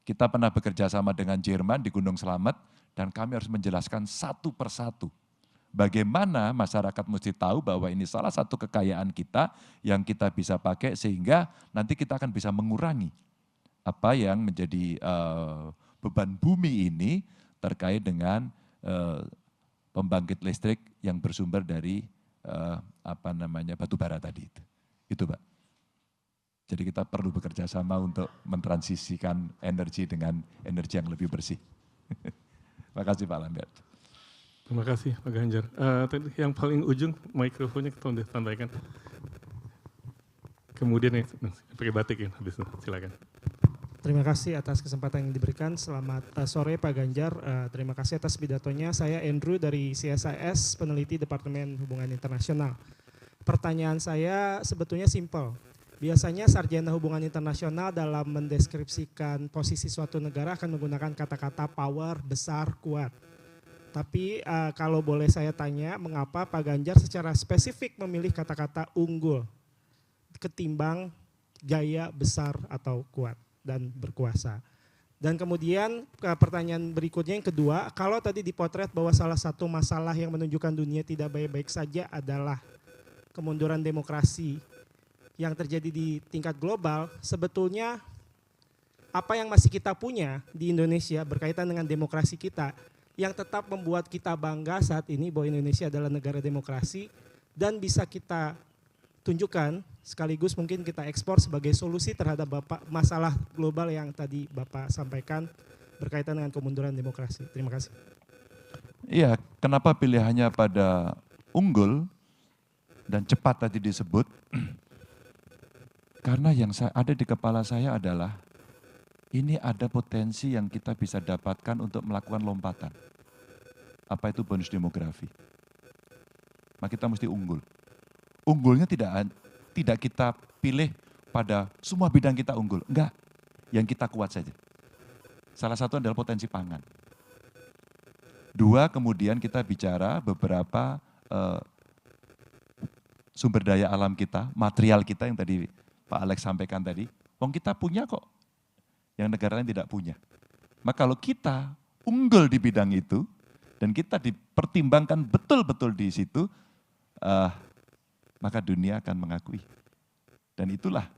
B: Kita pernah bekerja sama dengan Jerman di Gunung Slamet, dan kami harus menjelaskan satu persatu. Bagaimana masyarakat mesti tahu bahwa ini salah satu kekayaan kita yang kita bisa pakai sehingga nanti kita akan bisa mengurangi apa yang menjadi beban bumi ini terkait dengan pembangkit listrik yang bersumber dari batu bara tadi itu. Itu Pak. Jadi kita perlu bekerja sama untuk mentransisikan energi dengan energi yang lebih bersih. Terima kasih Pak Lambert.
A: Terima kasih Pak Ganjar. Tadi yang paling ujung mikrofonnya tolong disampaikan. Kemudian yang pakai batik ya, habis itu silakan.
J: Terima kasih atas kesempatan yang diberikan. Selamat sore Pak Ganjar. Terima kasih atas pidatonya. Saya Andrew dari CSIS, peneliti Departemen Hubungan Internasional. Pertanyaan saya sebetulnya simpel. Biasanya sarjana hubungan internasional dalam mendeskripsikan posisi suatu negara akan menggunakan kata-kata power, besar, kuat. Tapi kalau boleh saya tanya, mengapa Pak Ganjar secara spesifik memilih kata-kata unggul ketimbang gaya besar atau kuat dan berkuasa? Dan kemudian pertanyaan berikutnya yang kedua, kalau tadi dipotret bahwa salah satu masalah yang menunjukkan dunia tidak baik-baik saja adalah kemunduran demokrasi yang terjadi di tingkat global, sebetulnya apa yang masih kita punya di Indonesia berkaitan dengan demokrasi kita yang tetap membuat kita bangga saat ini bahwa Indonesia adalah negara demokrasi dan bisa kita tunjukkan sekaligus mungkin kita ekspor sebagai solusi terhadap masalah global yang tadi Bapak sampaikan berkaitan dengan kemunduran demokrasi. Terima kasih.
B: Iya, kenapa pilihannya pada unggul dan cepat tadi disebut? Karena yang ada di kepala saya adalah ini ada potensi yang kita bisa dapatkan untuk melakukan lompatan. Apa itu bonus demografi? Maka kita mesti unggul. Unggulnya tidak kita pilih pada semua bidang kita unggul. Enggak, yang kita kuat saja. Salah satu adalah potensi pangan. Dua, kemudian kita bicara beberapa sumber daya alam kita, material kita yang tadi Pak Alex sampaikan tadi, wong kita punya kok, yang negara lain tidak punya. Maka kalau kita unggul di bidang itu, dan kita dipertimbangkan betul-betul di situ, maka dunia akan mengakui. Dan itulah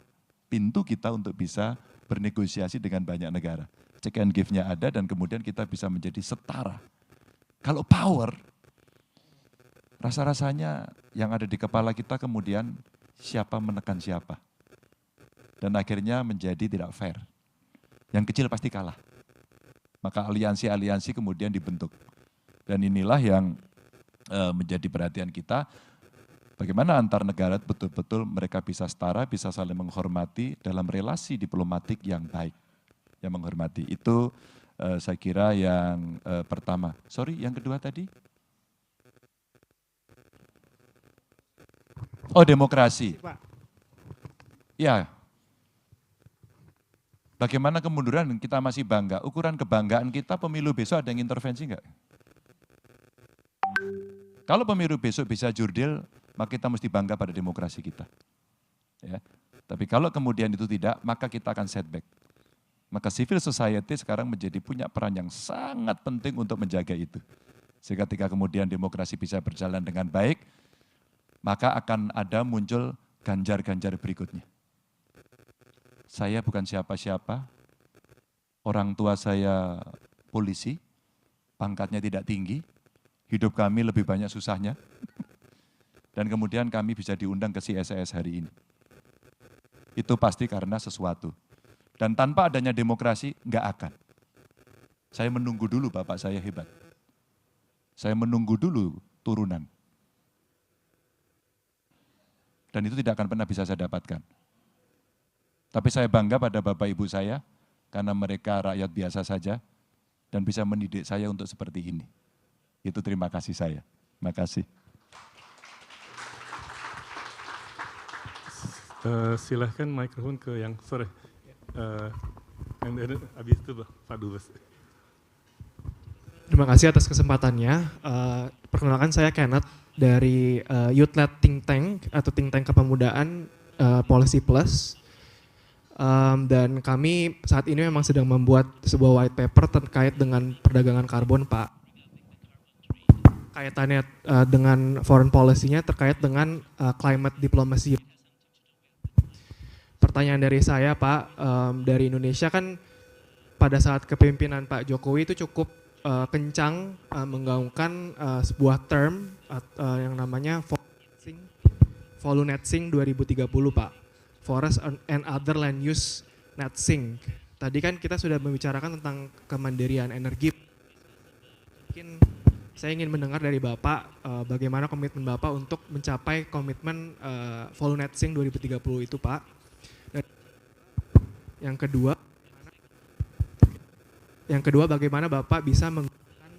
B: pintu kita untuk bisa bernegosiasi dengan banyak negara. Check and give-nya ada dan kemudian kita bisa menjadi setara. Kalau power, rasa-rasanya yang ada di kepala kita kemudian siapa menekan siapa. Dan akhirnya menjadi tidak fair. Yang kecil pasti kalah. Maka aliansi-aliansi kemudian dibentuk. Dan inilah yang menjadi perhatian kita. Bagaimana antar negara betul-betul mereka bisa setara, bisa saling menghormati dalam relasi diplomatik yang baik. Yang menghormati. Itu saya kira yang pertama. Sorry, yang kedua tadi? Oh, demokrasi. Ya. Bagaimana kemunduran kita masih bangga? Ukuran kebanggaan kita pemilu besok ada yang intervensi enggak? Kalau pemilu besok bisa jurdil, maka kita mesti bangga pada demokrasi kita. Ya. Tapi kalau kemudian itu tidak, maka kita akan setback. Maka civil society sekarang punya peran yang sangat penting untuk menjaga itu. Sehingga ketika kemudian demokrasi bisa berjalan dengan baik, maka akan ada muncul ganjar-ganjar berikutnya. Saya bukan siapa-siapa, orang tua saya polisi, pangkatnya tidak tinggi, hidup kami lebih banyak susahnya, dan kemudian kami bisa diundang ke CSIS hari ini. Itu pasti karena sesuatu. Dan tanpa adanya demokrasi, enggak akan. Saya menunggu dulu bapak saya hebat. Saya menunggu dulu turunan. Dan itu tidak akan pernah bisa saya dapatkan. Tapi saya bangga pada bapak ibu saya, karena mereka rakyat biasa saja, dan bisa mendidik saya untuk seperti ini. Itu terima kasih saya. Terima kasih.
A: Silahkan mikrofon ke yang sore. Habis itu Pak Dubes.
J: Terima kasih atas kesempatannya. Perkenalkan saya Kenneth dari Youth-led Think Tank atau Think Tank Kepemudaan Policy Plus. Dan kami saat ini memang sedang membuat sebuah white paper terkait dengan perdagangan karbon, Pak. Kaitannya dengan foreign policy-nya terkait dengan climate diplomacy. Pertanyaan dari saya, Pak, dari Indonesia kan pada saat kepemimpinan Pak Jokowi itu cukup kencang menggaungkan sebuah term yang namanya Volunet Sync 2030, Pak. Forest and Other Land Use Net Sync. Tadi kan kita sudah membicarakan tentang kemandirian energi. Mungkin saya ingin mendengar dari Bapak bagaimana komitmen Bapak untuk mencapai komitmen Volunet Sync 2030 itu, Pak. Dan yang kedua bagaimana Bapak bisa menggunakan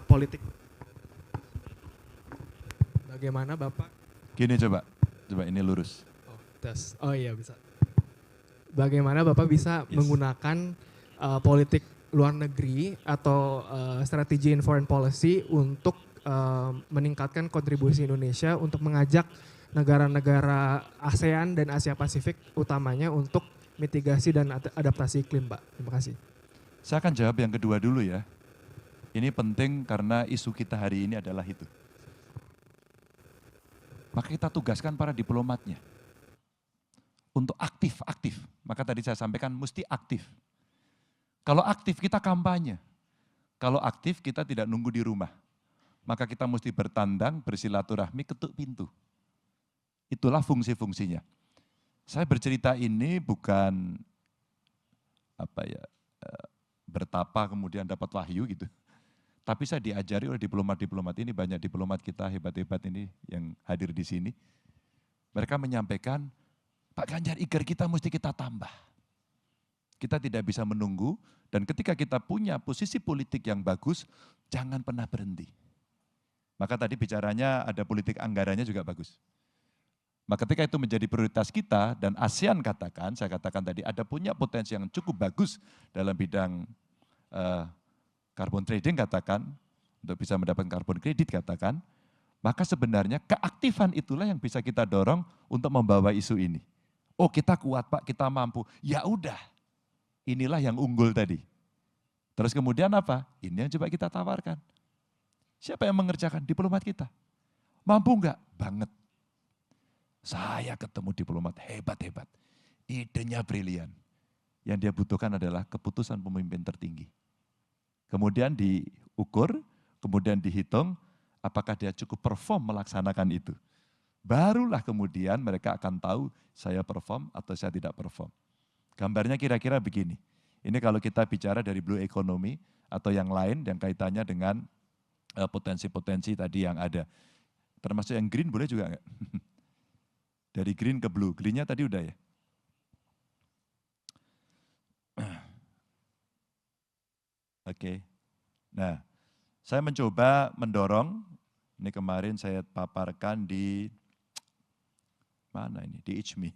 J: politik. Bagaimana Bapak?
B: Gini coba ini lurus.
J: Oh iya bisa. Bagaimana Bapak bisa menggunakan politik luar negeri atau strategi in foreign policy untuk meningkatkan kontribusi Indonesia untuk mengajak negara-negara ASEAN dan Asia Pasifik utamanya untuk mitigasi dan adaptasi iklim, Pak. Terima kasih.
B: Saya akan jawab yang kedua dulu ya. Ini penting karena isu kita hari ini adalah itu. Maka kita tugaskan para diplomatnya untuk aktif. Maka tadi saya sampaikan mesti aktif. Kalau aktif kita kampanye. Kalau aktif kita tidak nunggu di rumah. Maka kita mesti bertandang, bersilaturahmi, ketuk pintu. Itulah fungsi-fungsinya. Saya bercerita ini bukan bertapa kemudian dapat wahyu gitu. Tapi saya diajari oleh diplomat-diplomat ini, banyak diplomat kita hebat-hebat ini yang hadir di sini. Mereka menyampaikan, Pak Ganjar, igar kita mesti kita tambah. Kita tidak bisa menunggu, dan ketika kita punya posisi politik yang bagus, jangan pernah berhenti. Maka tadi bicaranya ada politik anggarannya juga bagus. Maka ketika itu menjadi prioritas kita, dan ASEAN saya katakan tadi, ada punya potensi yang cukup bagus dalam bidang carbon trading katakan, untuk bisa mendapatkan carbon credit katakan, maka sebenarnya keaktifan itulah yang bisa kita dorong untuk membawa isu ini. Oh kita kuat Pak, kita mampu. Ya udah, inilah yang unggul tadi. Terus kemudian apa? Ini yang coba kita tawarkan. Siapa yang mengerjakan? Diplomat kita. Mampu enggak? Banget. Saya ketemu diplomat hebat-hebat. Idenya brilian. Yang dia butuhkan adalah keputusan pemimpin tertinggi. Kemudian diukur, kemudian dihitung, apakah dia cukup perform melaksanakan itu. Barulah kemudian mereka akan tahu saya perform atau saya tidak perform. Gambarnya kira-kira begini. Ini kalau kita bicara dari blue economy atau yang lain yang kaitannya dengan potensi-potensi tadi yang ada. Termasuk yang green boleh juga enggak? Dari green ke blue. Greennya tadi udah ya? Oke. Nah, saya mencoba mendorong, ini kemarin saya paparkan di, mana ini, di ICMI.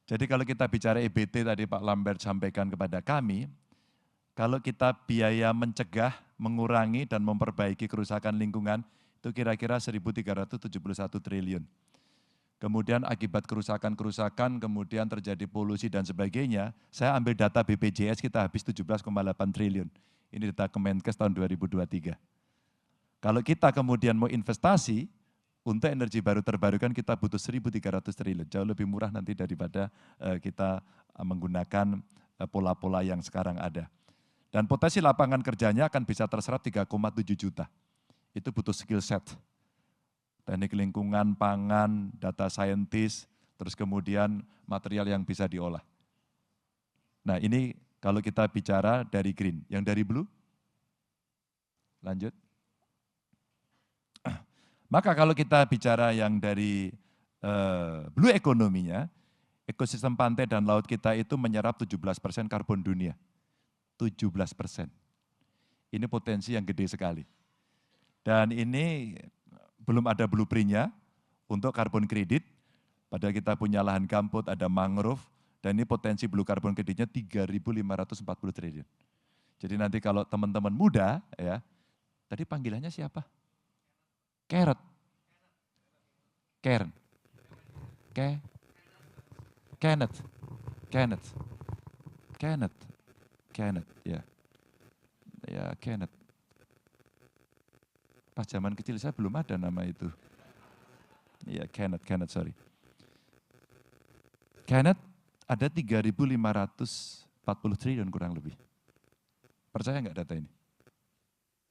B: Jadi kalau kita bicara EBT tadi Pak Lambert sampaikan kepada kami, kalau kita biaya mencegah, mengurangi dan memperbaiki kerusakan lingkungan, itu kira-kira 1.371 triliun. Kemudian akibat kerusakan-kerusakan, kemudian terjadi polusi dan sebagainya, saya ambil data BPJS kita habis 17,8 triliun. Ini data Kemenkes tahun 2023. Kalau kita kemudian mau investasi, untuk energi baru terbarukan kita butuh 1.300 triliun, jauh lebih murah nanti daripada kita menggunakan pola-pola yang sekarang ada. Dan potensi lapangan kerjanya akan bisa terserap 3,7 juta. Itu butuh skill set. Teknik lingkungan, pangan, data scientist, terus kemudian material yang bisa diolah. Nah ini kalau kita bicara dari green, yang dari blue, lanjut. Maka kalau kita bicara yang dari blue ekonominya, ekosistem pantai dan laut kita itu menyerap 17% karbon dunia. 17%. Ini potensi yang gede sekali. Dan ini belum ada blueprint-nya untuk karbon kredit. Padahal kita punya lahan gambut, ada mangrove, dan ini potensi blue carbon kreditnya 3.540 triliun. Jadi nanti kalau teman-teman muda, ya, tadi panggilannya siapa? Carrot. Karen. Kenneth. Ya. Ya, Kenneth. Pas zaman kecil saya belum ada nama itu. Ya, Kenneth, sorry. Kenneth ada 3.540 triliun kurang lebih. Percaya nggak data ini?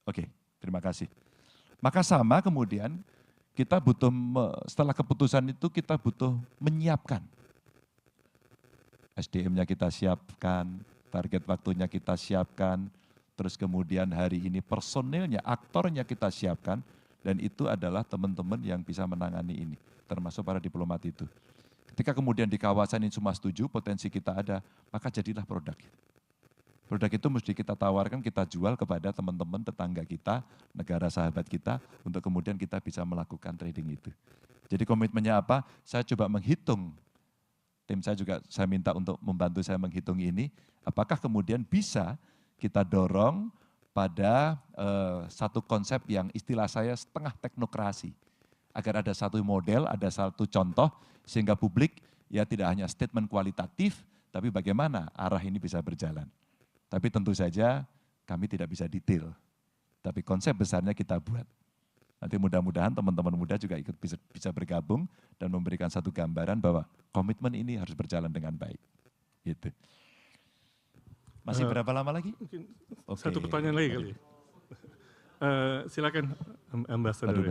B: Oke, terima kasih. Maka sama kemudian kita butuh, setelah keputusan itu kita butuh menyiapkan. SDM-nya kita siapkan, target waktunya kita siapkan, terus kemudian hari ini personilnya, aktornya kita siapkan, dan itu adalah teman-teman yang bisa menangani ini, termasuk para diplomat itu. Ketika kemudian di kawasan ini semua setuju, potensi kita ada, maka jadilah produk. Produk itu mesti kita tawarkan, kita jual kepada teman-teman tetangga kita, negara sahabat kita, untuk kemudian kita bisa melakukan trading itu. Jadi komitmennya apa? Saya coba menghitung, tim saya juga saya minta untuk membantu saya menghitung ini, apakah kemudian bisa kita dorong pada satu konsep yang istilah saya setengah teknokrasi. Agar ada satu model, ada satu contoh, sehingga publik ya tidak hanya statement kualitatif, tapi bagaimana arah ini bisa berjalan. Tapi tentu saja kami tidak bisa detail, tapi konsep besarnya kita buat. Nanti mudah-mudahan teman-teman muda juga ikut bisa bergabung dan memberikan satu gambaran bahwa komitmen ini harus berjalan dengan baik. Gitu. Masih berapa lama lagi?
A: Mungkin satu pertanyaan lagi kali. Silakan Ambassador.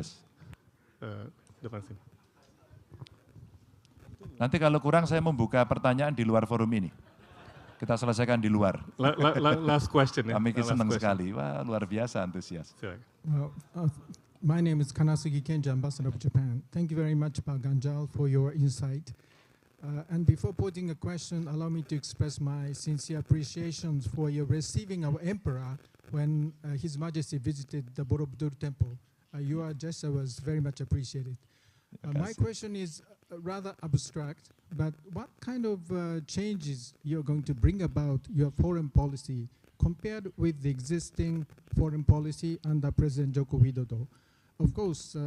A: Depan sini.
B: Nanti kalau kurang saya membuka pertanyaan di luar forum ini. Kita selesaikan di luar.
A: Last question ya.
B: Kami senang sekali. Wah, luar biasa antusias.
K: My name is Kanasugi Kenji, Ambassador of Japan. Thank you very much, Pak Ganjal, for your insight. And before posing a question, allow me to express my sincere appreciation for your receiving our emperor when His Majesty visited the Borobudur Temple. Your gesture was very much appreciated. My question is rather abstract, but what kind of changes you're going to bring about your foreign policy compared with the existing foreign policy under President Joko Widodo? Of course,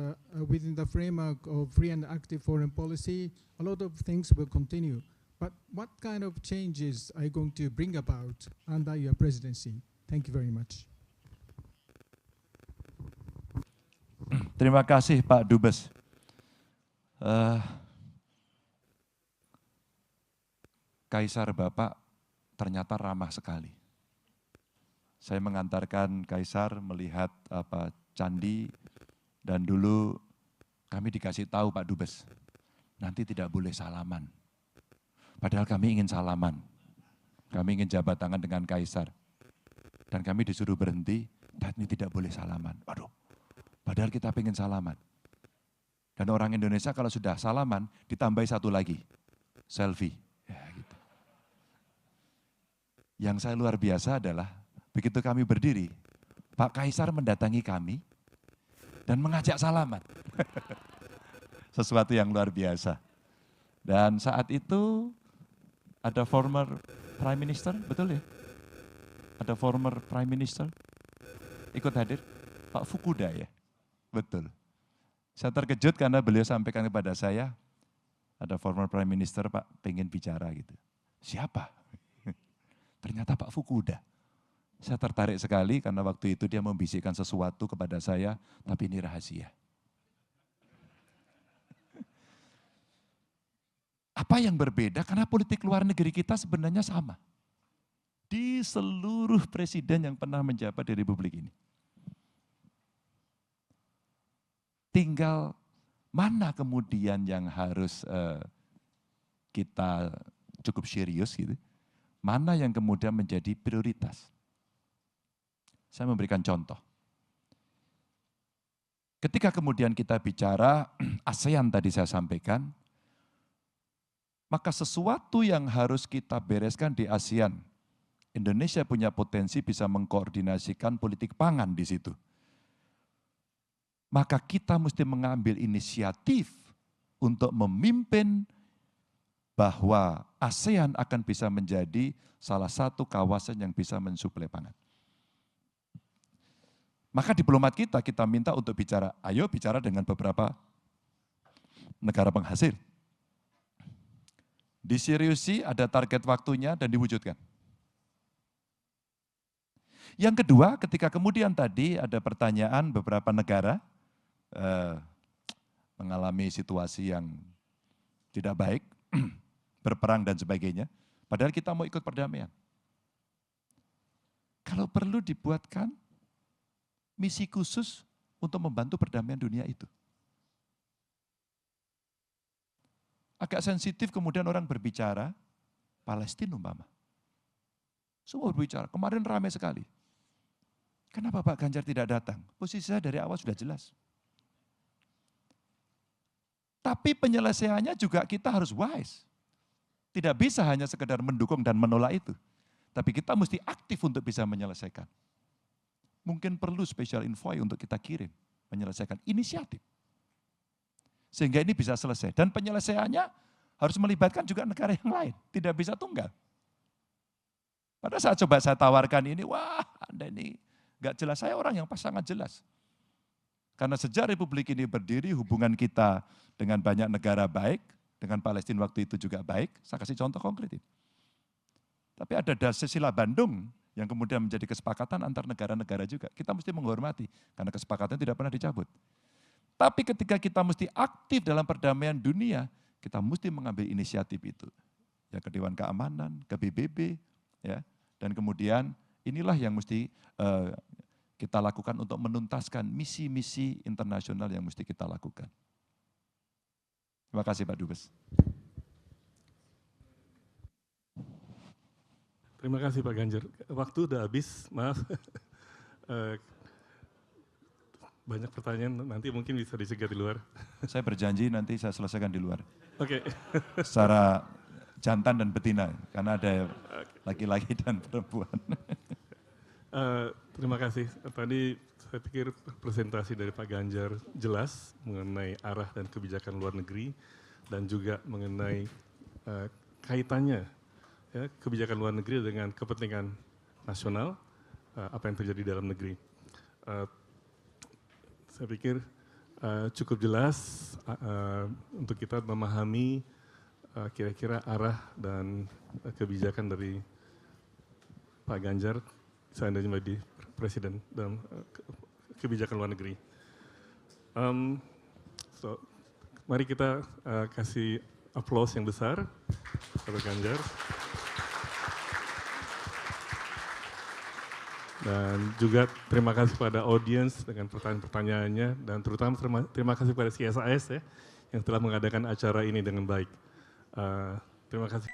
K: within the framework of free and active foreign policy, a lot of things will continue. But what kind of changes are you going to bring about under your presidency? Thank you very much.
B: Terima kasih Pak Dubes. Kaisar Bapak ternyata ramah sekali. Saya mengantarkan Kaisar melihat candi, dan dulu kami dikasih tahu Pak Dubes, nanti tidak boleh salaman. Padahal kami ingin salaman. Kami ingin jabat tangan dengan Kaisar. Dan kami disuruh berhenti, dan ini tidak boleh salaman. Waduh, padahal kita ingin salaman. Dan orang Indonesia kalau sudah salaman, ditambahi satu lagi, selfie. Ya, gitu. Yang saya luar biasa adalah, begitu kami berdiri, Pak Kaisar mendatangi kami, dan mengajak salaman. Sesuatu yang luar biasa. Dan saat itu ada former Prime Minister, betul ya? Ada former Prime Minister ikut hadir, Pak Fukuda ya? Betul. Saya terkejut karena beliau sampaikan kepada saya, ada former Prime Minister Pak pengen bicara gitu. Siapa? Ternyata Pak Fukuda. Saya tertarik sekali karena waktu itu dia membisikkan sesuatu kepada saya, tapi ini rahasia. Apa yang berbeda? Karena politik luar negeri kita sebenarnya sama. Di seluruh presiden yang pernah menjabat di Republik ini. Tinggal mana kemudian yang harus kita cukup serius gitu. Mana yang kemudian menjadi prioritas. Saya memberikan contoh. Ketika kemudian kita bicara ASEAN tadi saya sampaikan, maka sesuatu yang harus kita bereskan di ASEAN, Indonesia punya potensi bisa mengkoordinasikan politik pangan di situ. Maka kita mesti mengambil inisiatif untuk memimpin bahwa ASEAN akan bisa menjadi salah satu kawasan yang bisa mensuplai pangan. Maka diplomat kita minta untuk bicara, ayo bicara dengan beberapa negara penghasil. Diseriusi, ada target waktunya dan diwujudkan. Yang kedua, ketika kemudian tadi ada pertanyaan beberapa negara mengalami situasi yang tidak baik, berperang dan sebagainya, padahal kita mau ikut perdamaian. Kalau perlu dibuatkan misi khusus untuk membantu perdamaian dunia itu. Agak sensitif kemudian orang berbicara, Palestina umpama. Semua berbicara, kemarin ramai sekali. Kenapa Pak Ganjar tidak datang? Posisi saya dari awal sudah jelas. Tapi penyelesaiannya juga kita harus wise. Tidak bisa hanya sekedar mendukung dan menolak itu. Tapi kita mesti aktif untuk bisa menyelesaikan. Mungkin perlu special envoy untuk kita kirim, menyelesaikan inisiatif. Sehingga ini bisa selesai. Dan penyelesaiannya harus melibatkan juga negara yang lain. Tidak bisa tunggal. Pada saat coba saya tawarkan ini, wah Anda ini nggak jelas. Saya orang yang sangat jelas. Karena sejak Republik ini berdiri, hubungan kita dengan banyak negara baik, dengan Palestina waktu itu juga baik. Saya kasih contoh konkret ini. Tapi ada Dasar Bandung yang kemudian menjadi kesepakatan antar negara-negara juga. Kita mesti menghormati, karena kesepakatan tidak pernah dicabut. Tapi ketika kita mesti aktif dalam perdamaian dunia, kita mesti mengambil inisiatif itu. Ya, ke Dewan Keamanan, ke PBB, ya, dan kemudian inilah yang mesti kita lakukan untuk menuntaskan misi-misi internasional yang mesti kita lakukan. Terima kasih Pak Dubes.
A: Terima kasih Pak Ganjar. Waktu udah habis, maaf. Banyak pertanyaan, nanti mungkin bisa dicegah di luar.
B: Saya berjanji nanti saya selesaikan di luar.
A: Oke.
B: Secara jantan dan betina, karena ada laki-laki dan perempuan.
A: Terima kasih. Tadi saya pikir presentasi dari Pak Ganjar jelas mengenai arah dan kebijakan luar negeri dan juga mengenai kaitannya ya, kebijakan luar negeri dengan kepentingan nasional, apa yang terjadi di dalam negeri. Saya pikir cukup jelas untuk kita memahami kira-kira arah dan kebijakan dari Pak Ganjar seandainya menjadi presiden dalam kebijakan luar negeri. Mari kita kasih aplaus yang besar kepada Ganjar. Dan juga terima kasih pada audiens dengan pertanyaan-pertanyaannya dan terutama terima kasih pada CSIS ya, yang telah mengadakan acara ini dengan baik. Terima kasih.